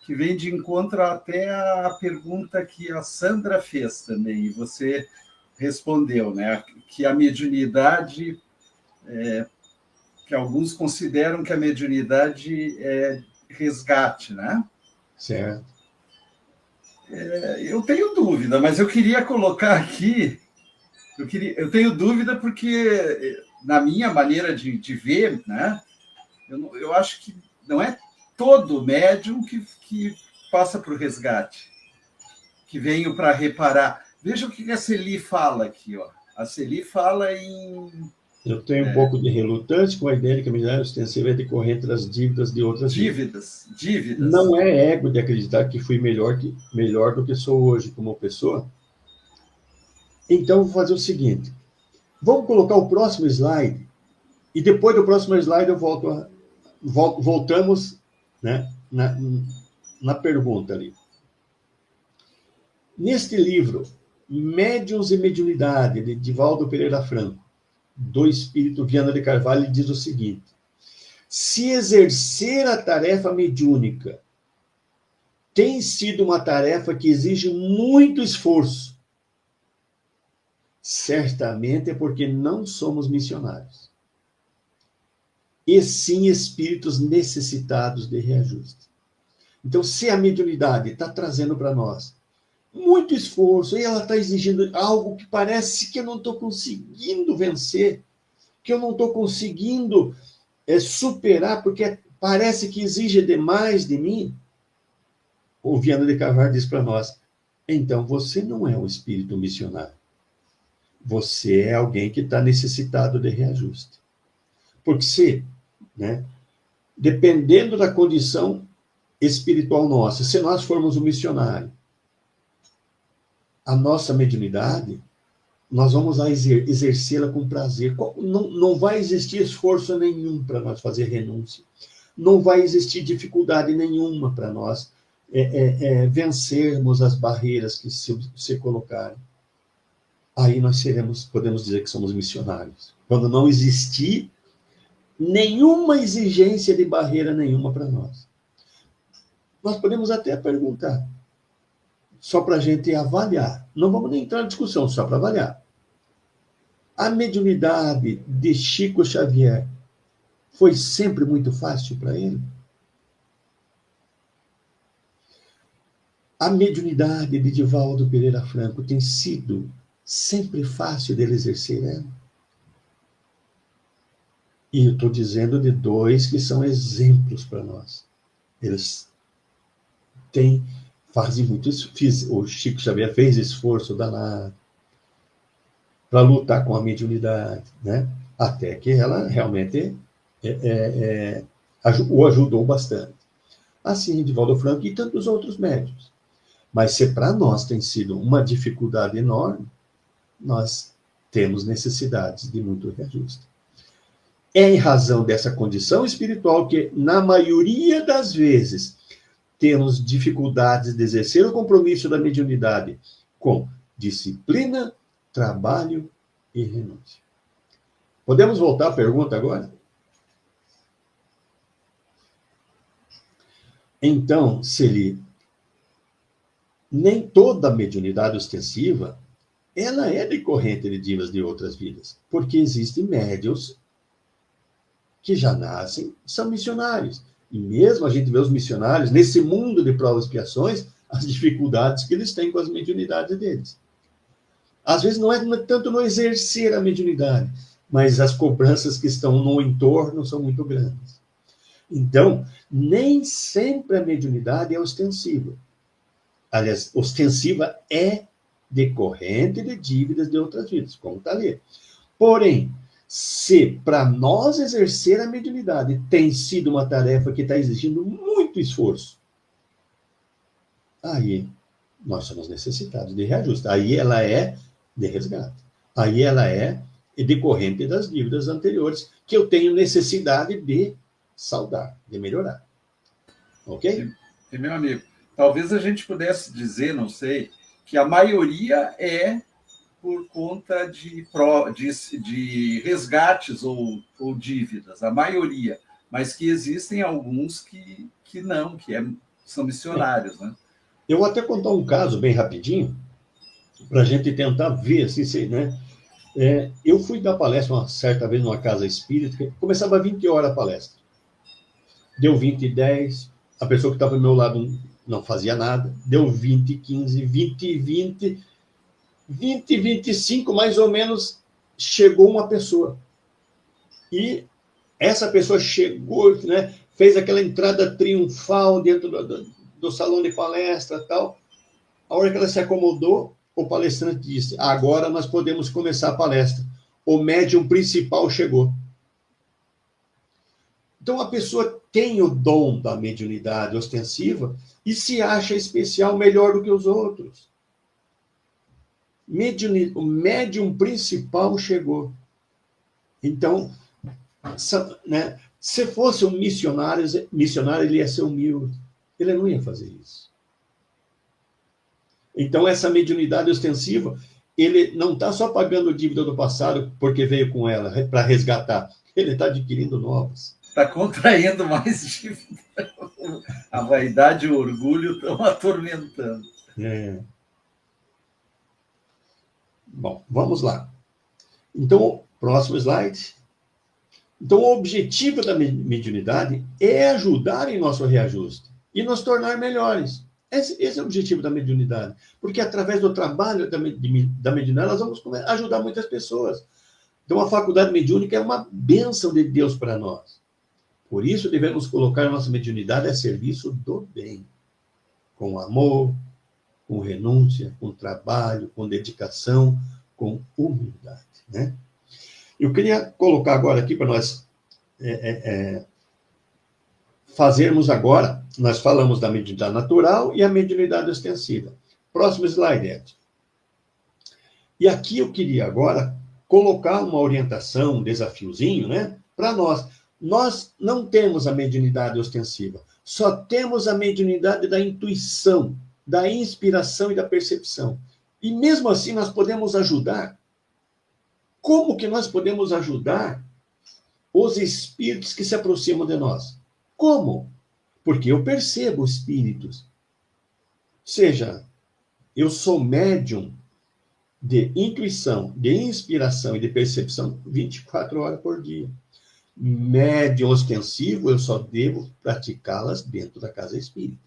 que vem de encontro até a pergunta que a Sandra fez também, e você respondeu, né? Que a mediunidade, que alguns consideram que a mediunidade é resgate, né? Certo. Eu tenho dúvida, mas eu queria colocar aqui. Eu tenho dúvida porque, na minha maneira de ver, né, eu acho que não é todo médium que passa por resgate, que veio para reparar. Veja o que a Celi fala aqui. Ó. A Celi fala em Eu tenho um pouco de relutância com a ideia de que a mediunidade ostensiva é decorrente das dívidas de outras vidas. Dívidas. Não é ego de acreditar que fui melhor do que sou hoje como pessoa. Então, vou fazer o seguinte. Vamos colocar o próximo slide. E depois do próximo slide eu voltamos, né, na pergunta ali. Neste livro, Médiuns e Mediunidade, de Divaldo Pereira Franco, do Espírito Viana de Carvalho, ele diz o seguinte: se exercer a tarefa mediúnica tem sido uma tarefa que exige muito esforço, certamente é porque não somos missionários, e sim espíritos necessitados de reajuste. Então, se a mediunidade está trazendo para nós muito esforço, e ela está exigindo algo que parece que eu não estou conseguindo vencer, que eu não estou conseguindo superar, porque parece que exige demais de mim, o Viana de Carvalho diz para nós: então você não é um espírito missionário. Você é alguém que está necessitado de reajuste. Porque se, né, dependendo da condição espiritual nossa, se nós formos um missionário, a nossa mediunidade, nós vamos exercê-la com prazer. Não vai existir esforço nenhum para nós fazer renúncia. Não vai existir dificuldade nenhuma para nós vencermos as barreiras que se colocarem. Aí nós podemos dizer que somos missionários. Quando não existir nenhuma exigência de barreira nenhuma para nós. Nós podemos até perguntar, só para a gente avaliar. Não vamos nem entrar na discussão, só para avaliar. A mediunidade de Chico Xavier foi sempre muito fácil para ele? A mediunidade de Divaldo Pereira Franco tem sido sempre fácil dele exercer ela? E eu estou dizendo de dois que são exemplos para nós. Eles fazem muito esforço. O Chico Xavier fez esforço danado para lutar com a mediunidade, né? Até que ela realmente o ajudou bastante. Assim, Divaldo Franco e tantos outros médiuns. Mas se para nós tem sido uma dificuldade enorme, nós temos necessidades de muito reajuste. É em razão dessa condição espiritual que, na maioria das vezes, temos dificuldades de exercer o compromisso da mediunidade com disciplina, trabalho e renúncia. Podemos voltar à pergunta agora? Então, Celi, nem toda mediunidade ostensiva ela é decorrente de dívidas de outras vidas, porque existem médiuns que já nascem, são missionários. E mesmo a gente vê os missionários, nesse mundo de provas e expiações, as dificuldades que eles têm com as mediunidades deles. Às vezes não é tanto no exercer a mediunidade, mas as cobranças que estão no entorno são muito grandes. Então, nem sempre a mediunidade é ostensiva. Aliás, ostensiva é decorrente de dívidas de outras vidas, como está ali. Porém, se para nós exercer a mediunidade tem sido uma tarefa que está exigindo muito esforço, aí nós somos necessitados de reajuste. Aí ela é de resgate. Aí ela é decorrente das dívidas anteriores que eu tenho necessidade de saldar, de melhorar. Ok? E meu amigo, talvez a gente pudesse dizer, não sei, que a maioria é por conta de resgates ou dívidas, a maioria, mas que existem alguns que não, são missionários, né? Eu vou até contar um caso bem rapidinho, para a gente tentar ver, assim, né? Eu fui dar palestra uma certa vez numa casa espírita, começava às 20 horas a palestra. Deu 20h10, a pessoa que estava ao meu lado não fazia nada, deu 20h15, 20h20, 20h25, mais ou menos, chegou uma pessoa. E essa pessoa chegou, né, fez aquela entrada triunfal dentro do salão de palestra e tal. A hora que ela se acomodou, o palestrante disse: agora nós podemos começar a palestra. o médium principal chegou. Então, a pessoa tem o dom da mediunidade ostensiva e se acha especial, melhor do que os outros. O médium principal chegou. Então, né, se fosse um missionário, ele ia ser humilde. Ele não ia fazer isso. Então, essa mediunidade ostensiva, ele não está só pagando dívida do passado porque veio com ela para resgatar. Ele está adquirindo novas. Está contraindo mais dívida. A vaidade e o orgulho estão atormentando. É. Bom, vamos lá. Então, próximo slide. Então, o objetivo da mediunidade é ajudar em nosso reajuste e nos tornar melhores. Esse é o objetivo da mediunidade. Porque através do trabalho da mediunidade, nós vamos ajudar muitas pessoas. Então, a faculdade mediúnica é uma bênção de Deus para nós. Por isso, devemos colocar a nossa mediunidade a serviço do bem. Com amor, com renúncia, com trabalho, com dedicação, com humildade, né? Eu queria colocar agora aqui para nós fazermos agora, nós falamos da mediunidade natural e a mediunidade ostensiva. Próximo slide, Edson. E aqui eu queria agora colocar uma orientação, um desafiozinho, né, para nós. Nós não temos a mediunidade ostensiva, só temos a mediunidade da intuição, da inspiração e da percepção. E mesmo assim nós podemos ajudar. Como que nós podemos ajudar os espíritos que se aproximam de nós? Como? Porque eu percebo espíritos. Seja, eu sou médium de intuição, de inspiração e de percepção 24 horas por dia. Médium ostensivo, eu só devo praticá-las dentro da casa espírita.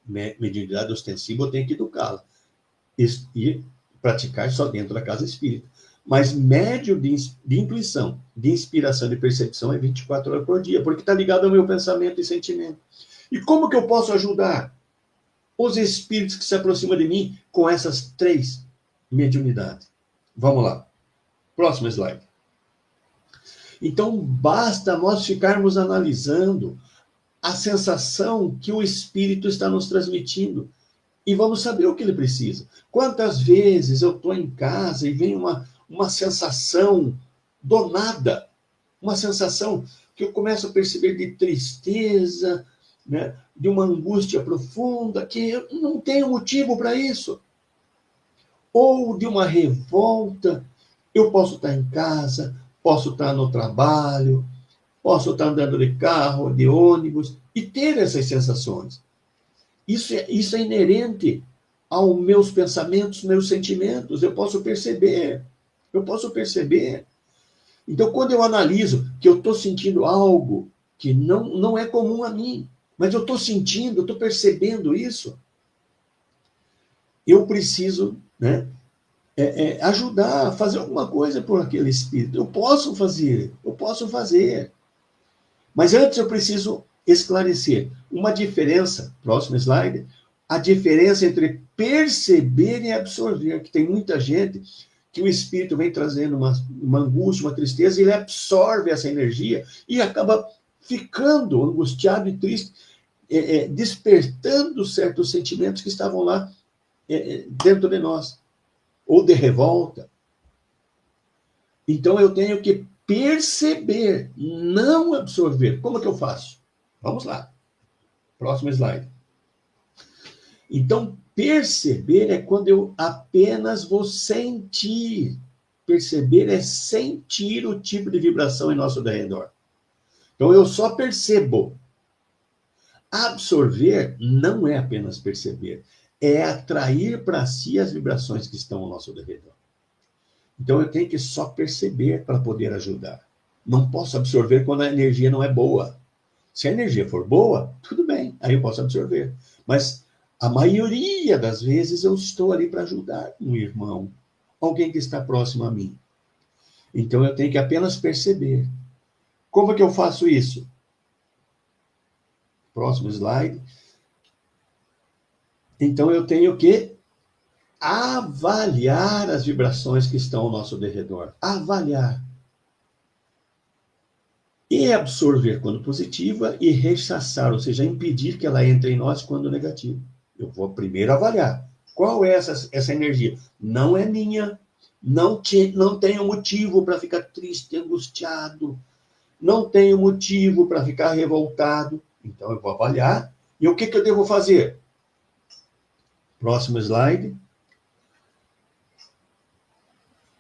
Mediunidade ostensiva, eu tenho que educá-la. E praticar só dentro da casa espírita. Mas médium de intuição, de inspiração e de percepção é 24 horas por dia, porque está ligado ao meu pensamento e sentimento. E como que eu posso ajudar os espíritos que se aproximam de mim com essas 3 mediunidades? Vamos lá. Próximo slide. Então, basta nós ficarmos analisando a sensação que o espírito está nos transmitindo e vamos saber o que ele precisa. Quantas vezes eu estou em casa e vem uma sensação do nada, uma sensação que eu começo a perceber de tristeza, né, de uma angústia profunda, que eu não tenho motivo para isso. Ou de uma revolta, eu posso estar em casa, posso estar no trabalho, posso estar andando de carro, de ônibus, e ter essas sensações. Isso é inerente aos meus pensamentos, meus sentimentos. Eu posso perceber. Então, quando eu analiso que eu estou sentindo algo que não é comum a mim, mas eu estou sentindo, eu estou percebendo isso, eu preciso, né, ajudar, fazer alguma coisa por aquele espírito. Eu posso fazer. Mas antes eu preciso esclarecer uma diferença, próximo slide, a diferença entre perceber e absorver, que tem muita gente que o espírito vem trazendo uma angústia, uma tristeza, e ele absorve essa energia e acaba ficando angustiado e triste, despertando certos sentimentos que estavam lá dentro de nós, ou de revolta. Então eu tenho que perceber, não absorver. Como que eu faço? Vamos lá. Próximo slide. Então, perceber é quando eu apenas vou sentir. Perceber é sentir o tipo de vibração em nosso redor. Então, eu só percebo. Absorver não é apenas perceber, é atrair para si as vibrações que estão ao nosso redor. Então, eu tenho que só perceber para poder ajudar. Não posso absorver quando a energia não é boa. Se a energia for boa, tudo bem, aí eu posso absorver. Mas a maioria das vezes eu estou ali para ajudar um irmão, alguém que está próximo a mim. Então eu tenho que apenas perceber. Como é que eu faço isso? Próximo slide. Então eu tenho que avaliar as vibrações que estão ao nosso derredor. Avaliar. E absorver quando positiva e rechaçar, ou seja, impedir que ela entre em nós quando negativa. Eu vou primeiro avaliar. Qual é essa energia? Não é minha. Não tenho motivo para ficar triste, angustiado. Não tenho motivo para ficar revoltado. Então eu vou avaliar. E o que eu devo fazer? Próximo slide.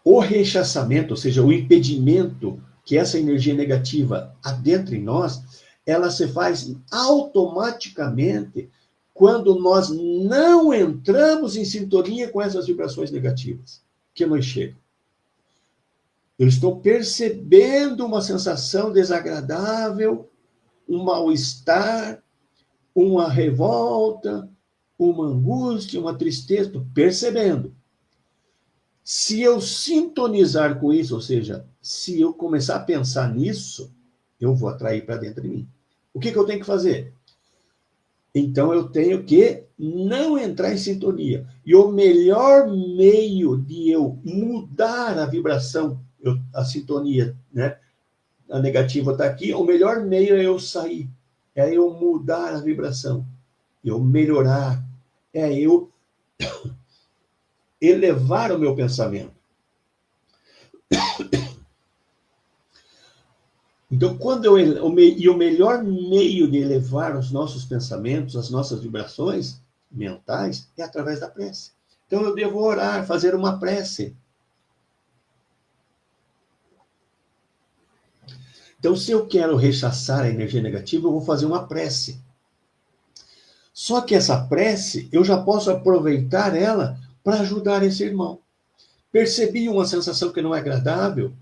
O rechaçamento, ou seja, o impedimento que essa energia negativa adentre em nós, ela se faz automaticamente quando nós não entramos em sintonia com essas vibrações negativas que nos chegam. Eu estou percebendo uma sensação desagradável, um mal-estar, uma revolta, uma angústia, uma tristeza, estou percebendo. Se eu sintonizar com isso, ou seja, se eu começar a pensar nisso, eu vou atrair para dentro de mim. O que eu tenho que fazer? Então, eu tenho que não entrar em sintonia. E o melhor meio de eu mudar a vibração, a sintonia, né? A negativa está aqui, o melhor meio é eu sair. É eu mudar a vibração. Eu melhorar. É eu elevar o meu pensamento. Então, e o melhor meio de elevar os nossos pensamentos, as nossas vibrações mentais, é através da prece. Então, eu devo orar, fazer uma prece. Então, se eu quero rechaçar a energia negativa, eu vou fazer uma prece. Só que essa prece, eu já posso aproveitar ela para ajudar esse irmão. Percebi uma sensação que não é agradável,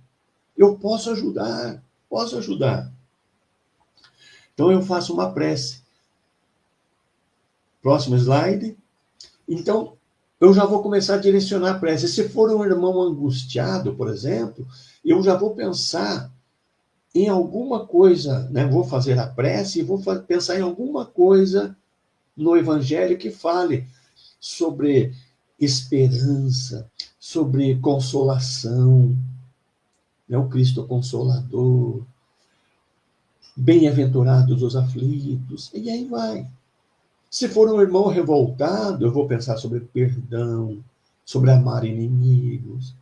eu posso ajudar. Então, eu faço uma prece. Próximo slide. Então, eu já vou começar a direcionar a prece. Se for um irmão angustiado, por exemplo, eu já vou pensar em alguma coisa, né? Vou fazer a prece e vou pensar em alguma coisa no Evangelho que fale sobre esperança, sobre consolação, né? O Cristo Consolador, bem-aventurados os aflitos, e aí vai. Se for um irmão revoltado, eu vou pensar sobre perdão, sobre amar inimigos.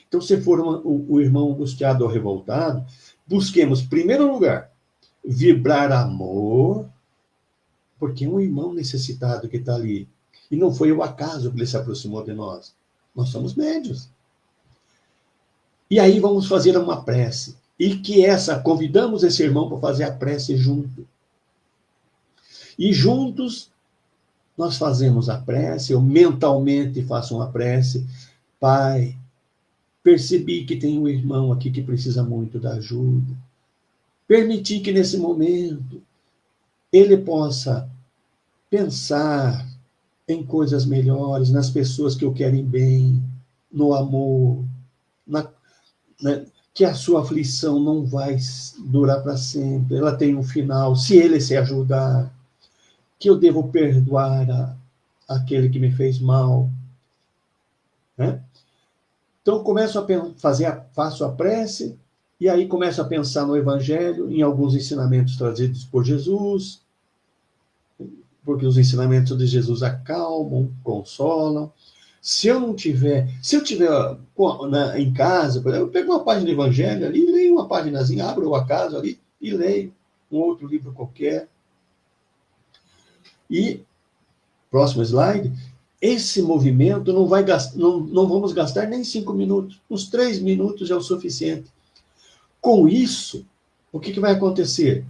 Então, se for o irmão angustiado ou revoltado, busquemos, em primeiro lugar, vibrar amor, porque é um irmão necessitado que está ali. E não foi o acaso que ele se aproximou de nós. Nós somos médios. E aí vamos fazer uma prece. E convidamos esse irmão para fazer a prece junto. E juntos nós fazemos a prece, eu mentalmente faço uma prece. Pai, percebi que tem um irmão aqui que precisa muito da ajuda. Permiti que nesse momento ele possa pensar em coisas melhores, nas pessoas que o querem bem, no amor, que a sua aflição não vai durar para sempre, ela tem um final, se ele se ajudar, que eu devo perdoar aquele que me fez mal. Né? Então, faço a prece, e aí começo a pensar no Evangelho, em alguns ensinamentos trazidos por Jesus, porque os ensinamentos de Jesus acalmam, consolam. Se eu tiver em casa, por exemplo, eu pego uma página do Evangelho ali, leio uma páginazinha, abro o acaso ali e leio um outro livro qualquer. E, próximo slide, esse movimento não vamos gastar nem 5 minutos, uns 3 minutos é o suficiente. Com isso, o que vai acontecer?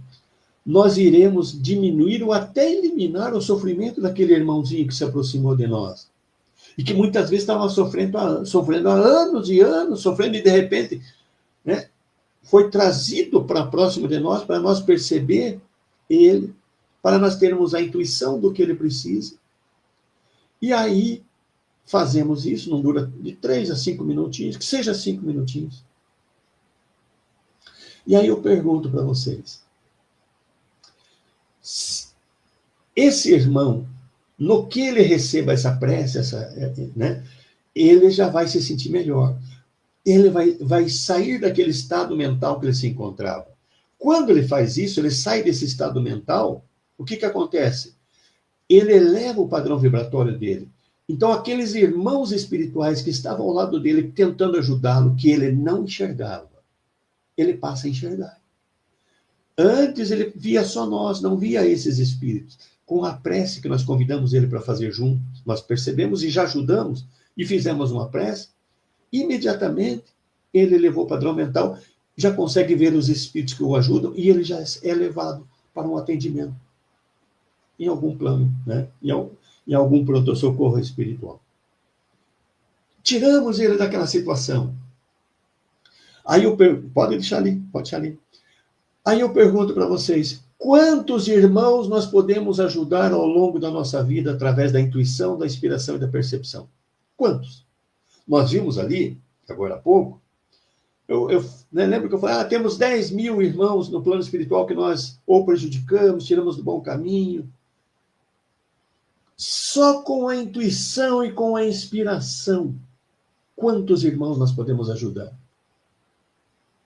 Nós iremos diminuir ou até eliminar o sofrimento daquele irmãozinho que se aproximou de nós. E que muitas vezes estava sofrendo há anos e anos, sofrendo, e de repente, né, foi trazido para próximo de nós, para nós perceber ele, para nós termos a intuição do que ele precisa. E aí, fazemos isso, não dura de 3 a 5 minutinhos, que seja 5 minutinhos. E aí eu pergunto para vocês, esse irmão, no que ele receba essa prece, né, ele já vai se sentir melhor. Ele vai sair daquele estado mental que ele se encontrava. Quando ele faz isso, ele sai desse estado mental, o que acontece? Ele eleva o padrão vibratório dele. Então, aqueles irmãos espirituais que estavam ao lado dele, tentando ajudá-lo, que ele não enxergava, ele passa a enxergar. Antes ele via só nós, não via esses espíritos. Com a prece que nós convidamos ele para fazer juntos, nós percebemos e já ajudamos, e fizemos uma prece, imediatamente ele elevou o padrão mental, já consegue ver os espíritos que o ajudam, e ele já é levado para um atendimento em algum plano, né? Em algum pronto-socorro espiritual. Tiramos ele daquela situação. Aí pode deixar ali, pode deixar ali. Aí eu pergunto para vocês, quantos irmãos nós podemos ajudar ao longo da nossa vida através da intuição, da inspiração e da percepção? Quantos? Nós vimos ali, agora há pouco, né, lembro que eu falei, temos 10 mil irmãos no plano espiritual que nós ou prejudicamos, tiramos do bom caminho. Só com a intuição e com a inspiração, quantos irmãos nós podemos ajudar?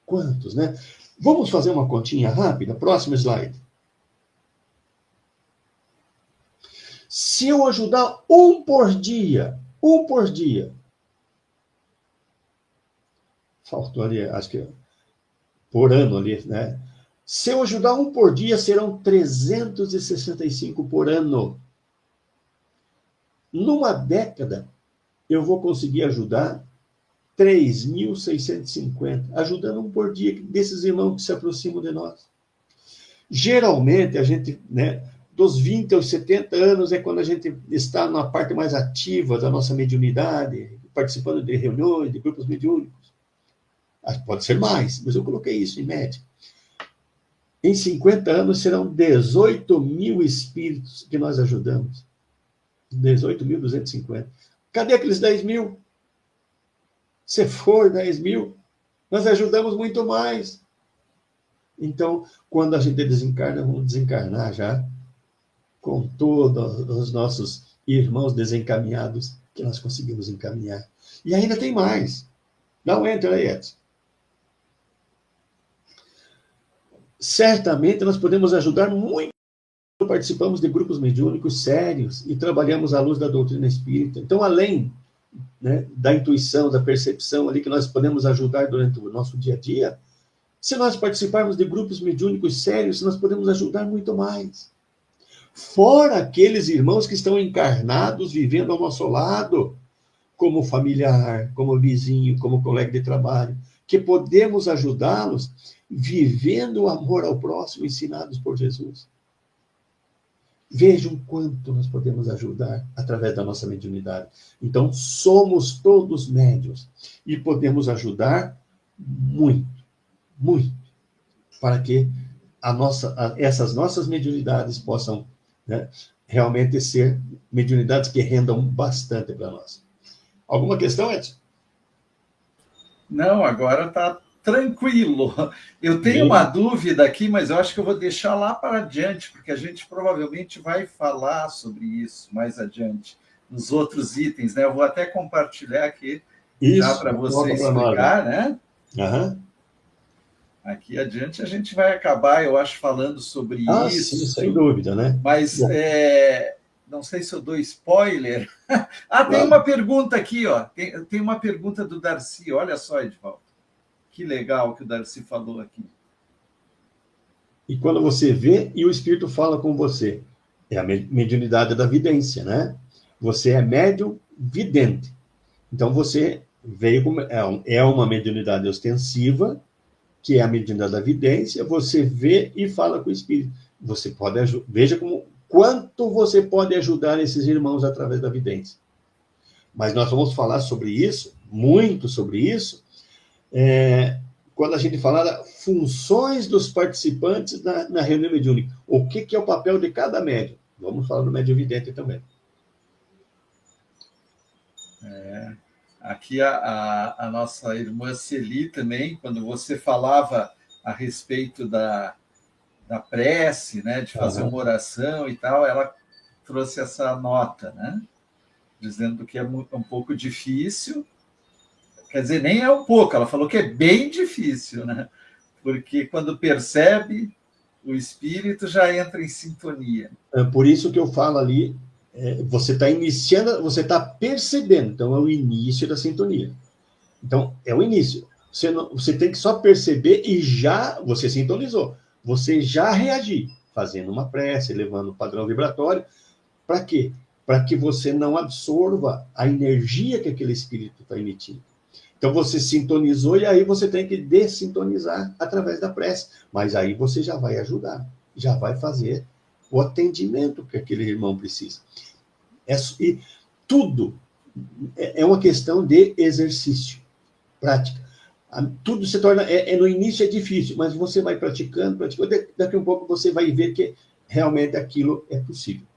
Quantos, né? Vamos fazer uma continha rápida? Próximo slide. Se eu ajudar um por dia, faltou ali, acho que por ano ali, né? Se eu ajudar um por dia, serão 365 por ano. Numa década, eu vou conseguir ajudar 3.650, ajudando um por dia desses irmãos que se aproximam de nós. Geralmente, a gente, né, dos 20 aos 70 anos é quando a gente está na parte mais ativa da nossa mediunidade, participando de reuniões, de grupos mediúnicos. Pode ser mais, mas eu coloquei isso em média. Em 50 anos serão 18 mil espíritos que nós ajudamos. 18.250. Cadê aqueles 10 mil? Se for 10 mil, nós ajudamos muito mais. Então, quando a gente desencarna, vamos desencarnar já com todos os nossos irmãos desencaminhados que nós conseguimos encaminhar. E ainda tem mais. Dá um enter aí, Edson. Certamente nós podemos ajudar muito. Participamos de grupos mediúnicos sérios e trabalhamos à luz da doutrina espírita. Então, além, né, da intuição, da percepção ali que nós podemos ajudar durante o nosso dia a dia, se nós participarmos de grupos mediúnicos sérios, nós podemos ajudar muito mais. Fora aqueles irmãos que estão encarnados, vivendo ao nosso lado, como familiar, como vizinho, como colega de trabalho, que podemos ajudá-los vivendo o amor ao próximo ensinados por Jesus. Vejam quanto nós podemos ajudar através da nossa mediunidade. Então, somos todos médiuns e podemos ajudar muito, muito, para que essas nossas mediunidades possam, né, realmente ser mediunidades que rendam bastante para nós. Alguma questão, Edson? Não, agora está tranquilo. Eu tenho uma dúvida aqui, mas eu acho que eu vou deixar lá para adiante, porque a gente provavelmente vai falar sobre isso mais adiante, nos outros itens, né? Eu vou até compartilhar aqui já para você explicar, né? Uhum. Aqui adiante a gente vai acabar, eu acho, falando sobre isso. Sim, sem dúvida, né? Mas não sei se eu dou spoiler. Tem uma pergunta aqui, ó. Tem uma pergunta do Darcy. Olha só, Edivaldo. Que legal que o Darcy falou aqui. E quando você vê e o Espírito fala com você, é a mediunidade da vidência, né? Você é médium vidente. Então, você veio com... É uma mediunidade ostensiva, que é a mediunidade da vidência, você vê e fala com o Espírito. Você pode... Veja quanto você pode ajudar esses irmãos através da vidência. Mas nós vamos falar sobre isso, muito sobre isso, quando a gente falar das funções dos participantes na reunião mediúnica. O que é o papel de cada médium? Vamos falar do médium vidente também. Aqui a nossa irmã Celi também, quando você falava a respeito da prece, né, de fazer uma oração e tal, ela trouxe essa nota, né? dizendo que é um pouco difícil. Quer dizer, nem é um pouco, ela falou que é bem difícil, né? Porque quando percebe, o espírito já entra em sintonia. É por isso que eu falo ali, você está iniciando, você está percebendo, então é o início da sintonia. Então, é o início. Você tem que só perceber e já você sintonizou. Você já reagir, fazendo uma prece, levando um padrão vibratório. Para quê? Para que você não absorva a energia que aquele espírito está emitindo. Então, você sintonizou e aí você tem que dessintonizar através da prece. Mas aí você já vai ajudar, já vai fazer o atendimento que aquele irmão precisa. E tudo é uma questão de exercício, prática. Tudo se torna... no início é difícil, mas você vai praticando, daqui a um pouco você vai ver que realmente aquilo é possível.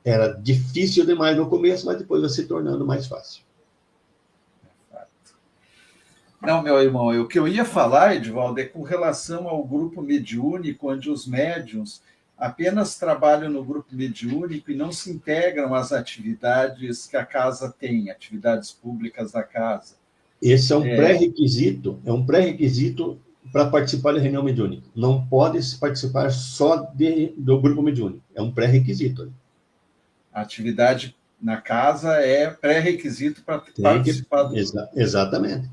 Era difícil demais no começo, mas depois vai se tornando mais fácil. Não, meu irmão, o que eu ia falar, Edivaldo, é com relação ao grupo mediúnico, onde os médiuns apenas trabalham no grupo mediúnico e não se integram às atividades que a casa tem, atividades públicas da casa. Esse é um pré-requisito para participar da reunião mediúnica. Não pode participar só do grupo mediúnico. É um pré-requisito. A atividade na casa é pré-requisito para participar do grupo. Exatamente.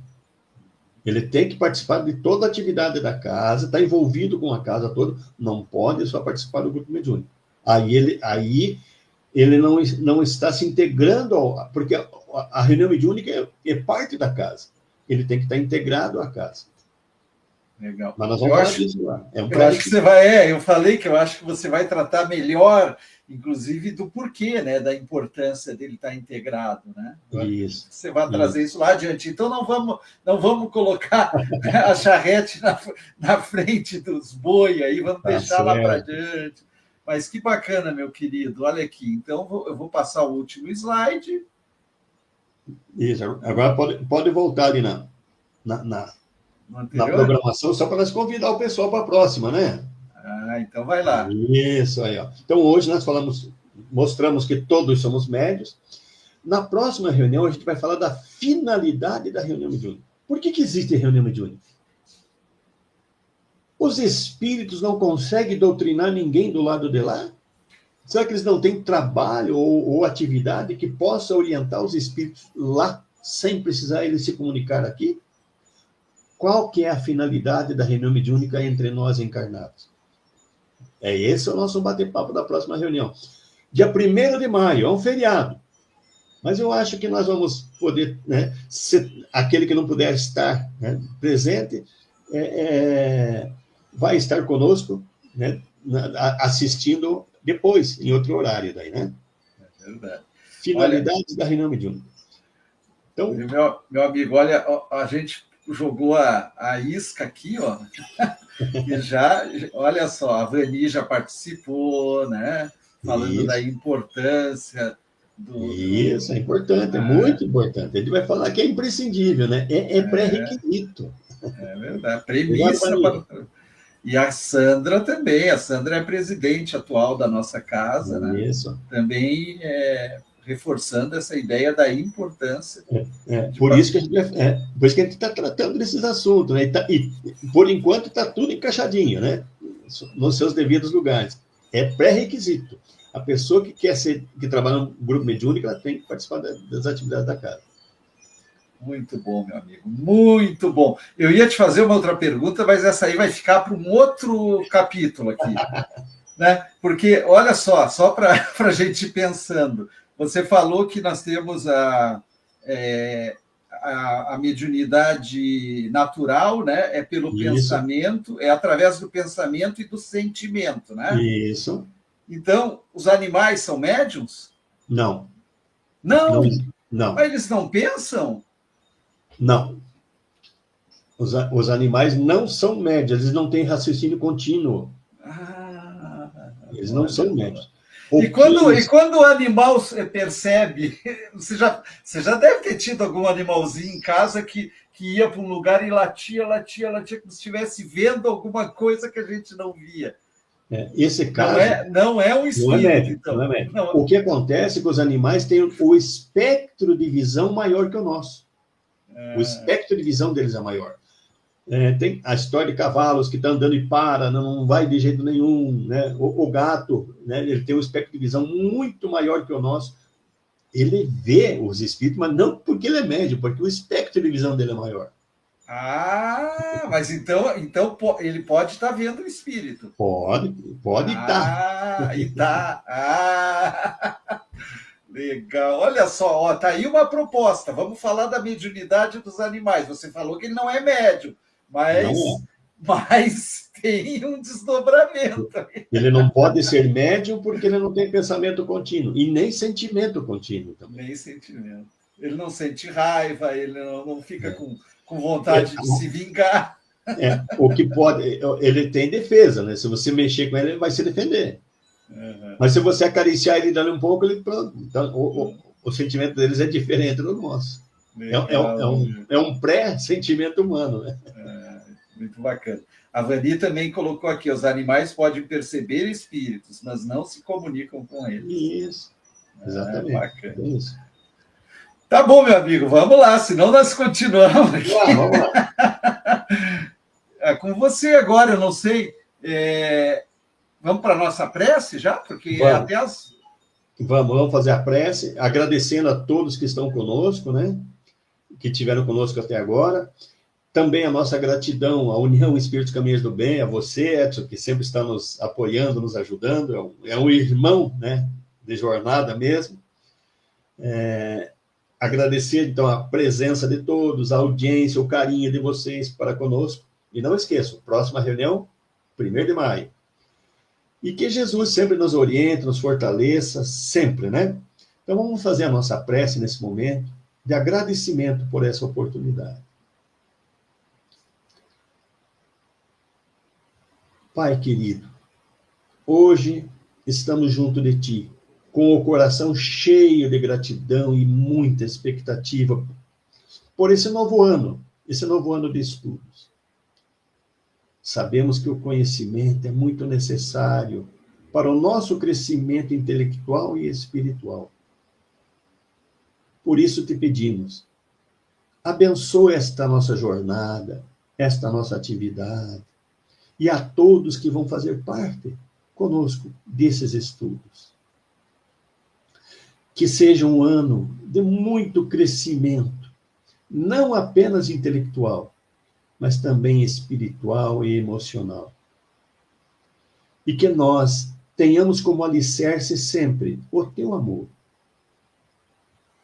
Ele tem que participar de toda a atividade da casa, está envolvido com a casa toda, não pode só participar do grupo mediúnico. Aí ele não está se integrando, porque a reunião mediúnica é parte da casa. Ele tem que estar integrado à casa. Legal. Mas nós vamos falar disso lá. Eu acho que você vai... eu falei que eu acho que você vai tratar melhor, inclusive, do porquê, né, da importância dele estar integrado, né? Isso. Você vai trazer isso lá adiante. Então, não vamos colocar a charrete na frente dos boi aí, vamos deixar lá para adiante. Mas que bacana, meu querido. Olha aqui. Então, eu vou passar o último slide. Isso. Agora pode voltar ali na programação, só para nós convidar o pessoal para a próxima, né? Então vai lá. Isso aí, ó. Então, hoje nós mostramos que todos somos médios. Na próxima reunião, a gente vai falar da finalidade da reunião mediúnica. Por que existe reunião mediúnica? Os espíritos não conseguem doutrinar ninguém do lado de lá? Será que eles não têm trabalho ou atividade que possa orientar os espíritos lá, sem precisar eles se comunicar aqui? Qual que é a finalidade da reunião mediúnica entre nós encarnados? Esse é o nosso bate-papo da próxima reunião. Dia 1º de maio, é um feriado. Mas eu acho que nós vamos poder, né, aquele que não puder estar, né, presente, vai estar conosco, né, assistindo depois, em outro horário daí, né? É verdade. Finalidades da reunião mediúnica. Então, meu amigo, olha, a gente jogou a isca aqui, ó, e já, olha só, a Vani já participou, né? Falando da importância Isso, é importante, é muito importante. A gente vai falar que é imprescindível, né? É pré-requisito. É verdade, premissa. E a Sandra também, a Sandra é presidente atual da nossa casa, né? Isso. Também reforçando essa ideia da importância. Por isso que a gente está tratando desses assuntos, né? E por enquanto está tudo encaixadinho, né? Nos seus devidos lugares. É pré-requisito. A pessoa que trabalha no grupo mediúnico, ela tem que participar das atividades da casa. Muito bom, meu amigo, muito bom. Eu ia te fazer uma outra pergunta, mas essa aí vai ficar para um outro capítulo aqui. Né? Porque, olha só para a gente ir pensando, você falou que nós temos a mediunidade natural, né? É pelo pensamento, é através do pensamento e do sentimento, né? Isso. Então, os animais são médiums? Não. Não? Não. Mas eles não pensam? Não. Os animais não são médios, eles não têm raciocínio contínuo. Eles não são médios. E quando o animal percebe, você já deve ter tido algum animalzinho em casa que ia para um lugar e latia, como se estivesse vendo alguma coisa que a gente não via. Esse caso não é um não é espírito, médico, então. não é médico. Não. O que acontece é que os animais têm o espectro de visão maior que o nosso. O espectro de visão deles é maior. Tem a história de cavalos que estão andando e para, não vai de jeito nenhum, né? O gato, né? Ele tem um espectro de visão muito maior que o nosso. Ele vê os espíritos, mas não porque ele é médium, porque o espectro de visão dele é maior. Mas então ele pode estar vendo o espírito. Pode estar. E tá. Legal. Olha só, ó, tá aí uma proposta. Vamos falar da mediunidade dos animais. Você falou que ele não é médium, mas tem um desdobramento. Ele não pode ser médium porque ele não tem pensamento contínuo e nem sentimento contínuo também. Nem sentimento. Ele não sente raiva, ele não fica com vontade de se vingar. O que pode, ele tem defesa, né? Se você mexer com ele, ele vai se defender. Mas se você acariciar ele dando um pouco, ele pronto. Então, o sentimento deles é diferente do nosso. É um pré-sentimento humano, né? Muito bacana. A Vani também colocou aqui: os animais podem perceber espíritos, mas não se comunicam com eles. Isso. Exatamente. Bacana. É isso. Tá bom, meu amigo, vamos lá, senão nós continuamos aqui. Vamos lá. Com você agora, eu não sei. Vamos para a nossa prece já? Porque até as. Vamos fazer a prece, agradecendo a todos que estão conosco, né? Que estiveram conosco até agora. Também a nossa gratidão à União Espíritos Caminhos do Bem, a você, Edson, que sempre está nos apoiando, nos ajudando. É um irmão, né? De jornada mesmo. Agradecer, então, a presença de todos, a audiência, o carinho de vocês para conosco. E não esqueçam, próxima reunião, 1º de maio. E que Jesus sempre nos oriente, nos fortaleça, sempre, né? Então, vamos fazer a nossa prece nesse momento de agradecimento por essa oportunidade. Pai querido, hoje estamos junto de Ti, com o coração cheio de gratidão e muita expectativa por esse novo ano de estudos. Sabemos que o conhecimento é muito necessário para o nosso crescimento intelectual e espiritual. Por isso te pedimos, abençoa esta nossa jornada, esta nossa atividade, e a todos que vão fazer parte conosco desses estudos. Que seja um ano de muito crescimento, não apenas intelectual, mas também espiritual e emocional. E que nós tenhamos como alicerce sempre o Teu amor.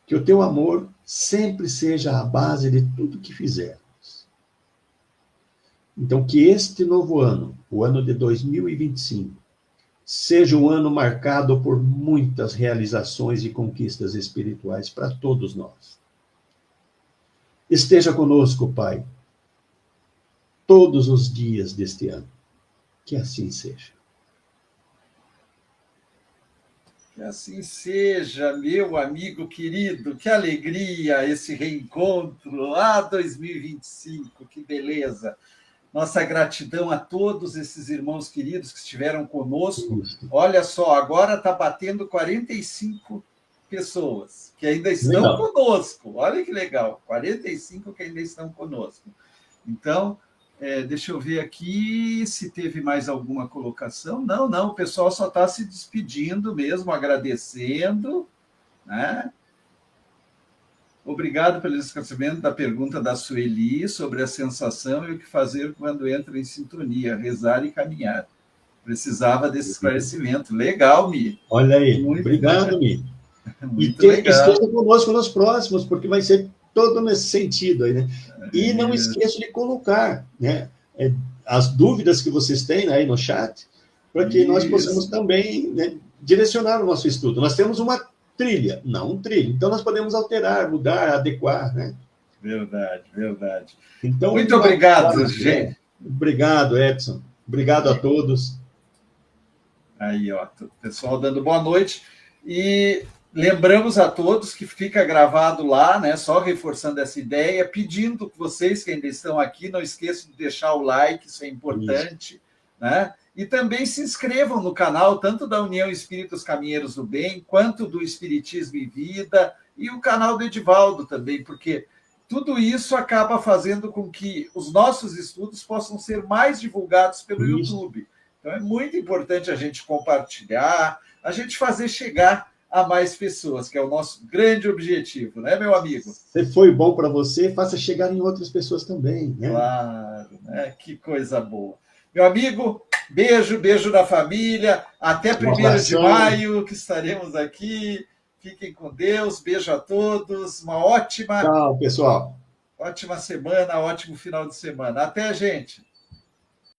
Que o Teu amor sempre seja a base de tudo que fizermos. Então, que este novo ano, o ano de 2025, seja um ano marcado por muitas realizações e conquistas espirituais para todos nós. Esteja conosco, Pai, todos os dias deste ano. Que assim seja. Que assim seja, meu amigo querido. Que alegria esse reencontro. 2025, que beleza. Nossa gratidão a todos esses irmãos queridos que estiveram conosco. Olha só, agora está batendo 45 pessoas que ainda estão conosco. Olha que legal, 45 que ainda estão conosco. Então, deixa eu ver aqui se teve mais alguma colocação. Não, o pessoal só está se despedindo mesmo, agradecendo, né? Obrigado pelo esclarecimento da pergunta da Sueli sobre a sensação e o que fazer quando entra em sintonia, rezar e caminhar. Precisava desse esclarecimento. Legal, Mi. Olha aí, obrigado, Mi. Muito legal. Esteja conosco nos próximos, porque vai ser todo nesse sentido aí, né? E não esqueça de colocar, né, as dúvidas que vocês têm aí no chat, para que nós possamos também, né, direcionar o nosso estudo. Nós temos uma trilha, não um trilho. Então, nós podemos alterar, mudar, adequar, né? Verdade. Então, muito obrigado, gente. Obrigado, Edson. Obrigado a todos. Aí, ó, o pessoal dando boa noite. E lembramos a todos que fica gravado lá, né? Só reforçando essa ideia, pedindo que vocês que ainda estão aqui, não esqueçam de deixar o like, isso é importante. né? E também se inscrevam no canal, tanto da União Espíritos Caminheiros do Bem, quanto do Espiritismo e Vida, e o canal do Edivaldo também, porque tudo isso acaba fazendo com que os nossos estudos possam ser mais divulgados pelo Isso. YouTube. Então, é muito importante a gente compartilhar, a gente fazer chegar a mais pessoas, que é o nosso grande objetivo, né, meu amigo? Se foi bom para você, faça chegar em outras pessoas também, né? Claro, né? Que coisa boa. Meu amigo, beijo, beijo da família. Até Um 1º de abração. maio, que estaremos aqui. Fiquem com Deus. Beijo a todos. Uma Tchau, pessoal. ótima semana, ótimo final de semana. Até, gente.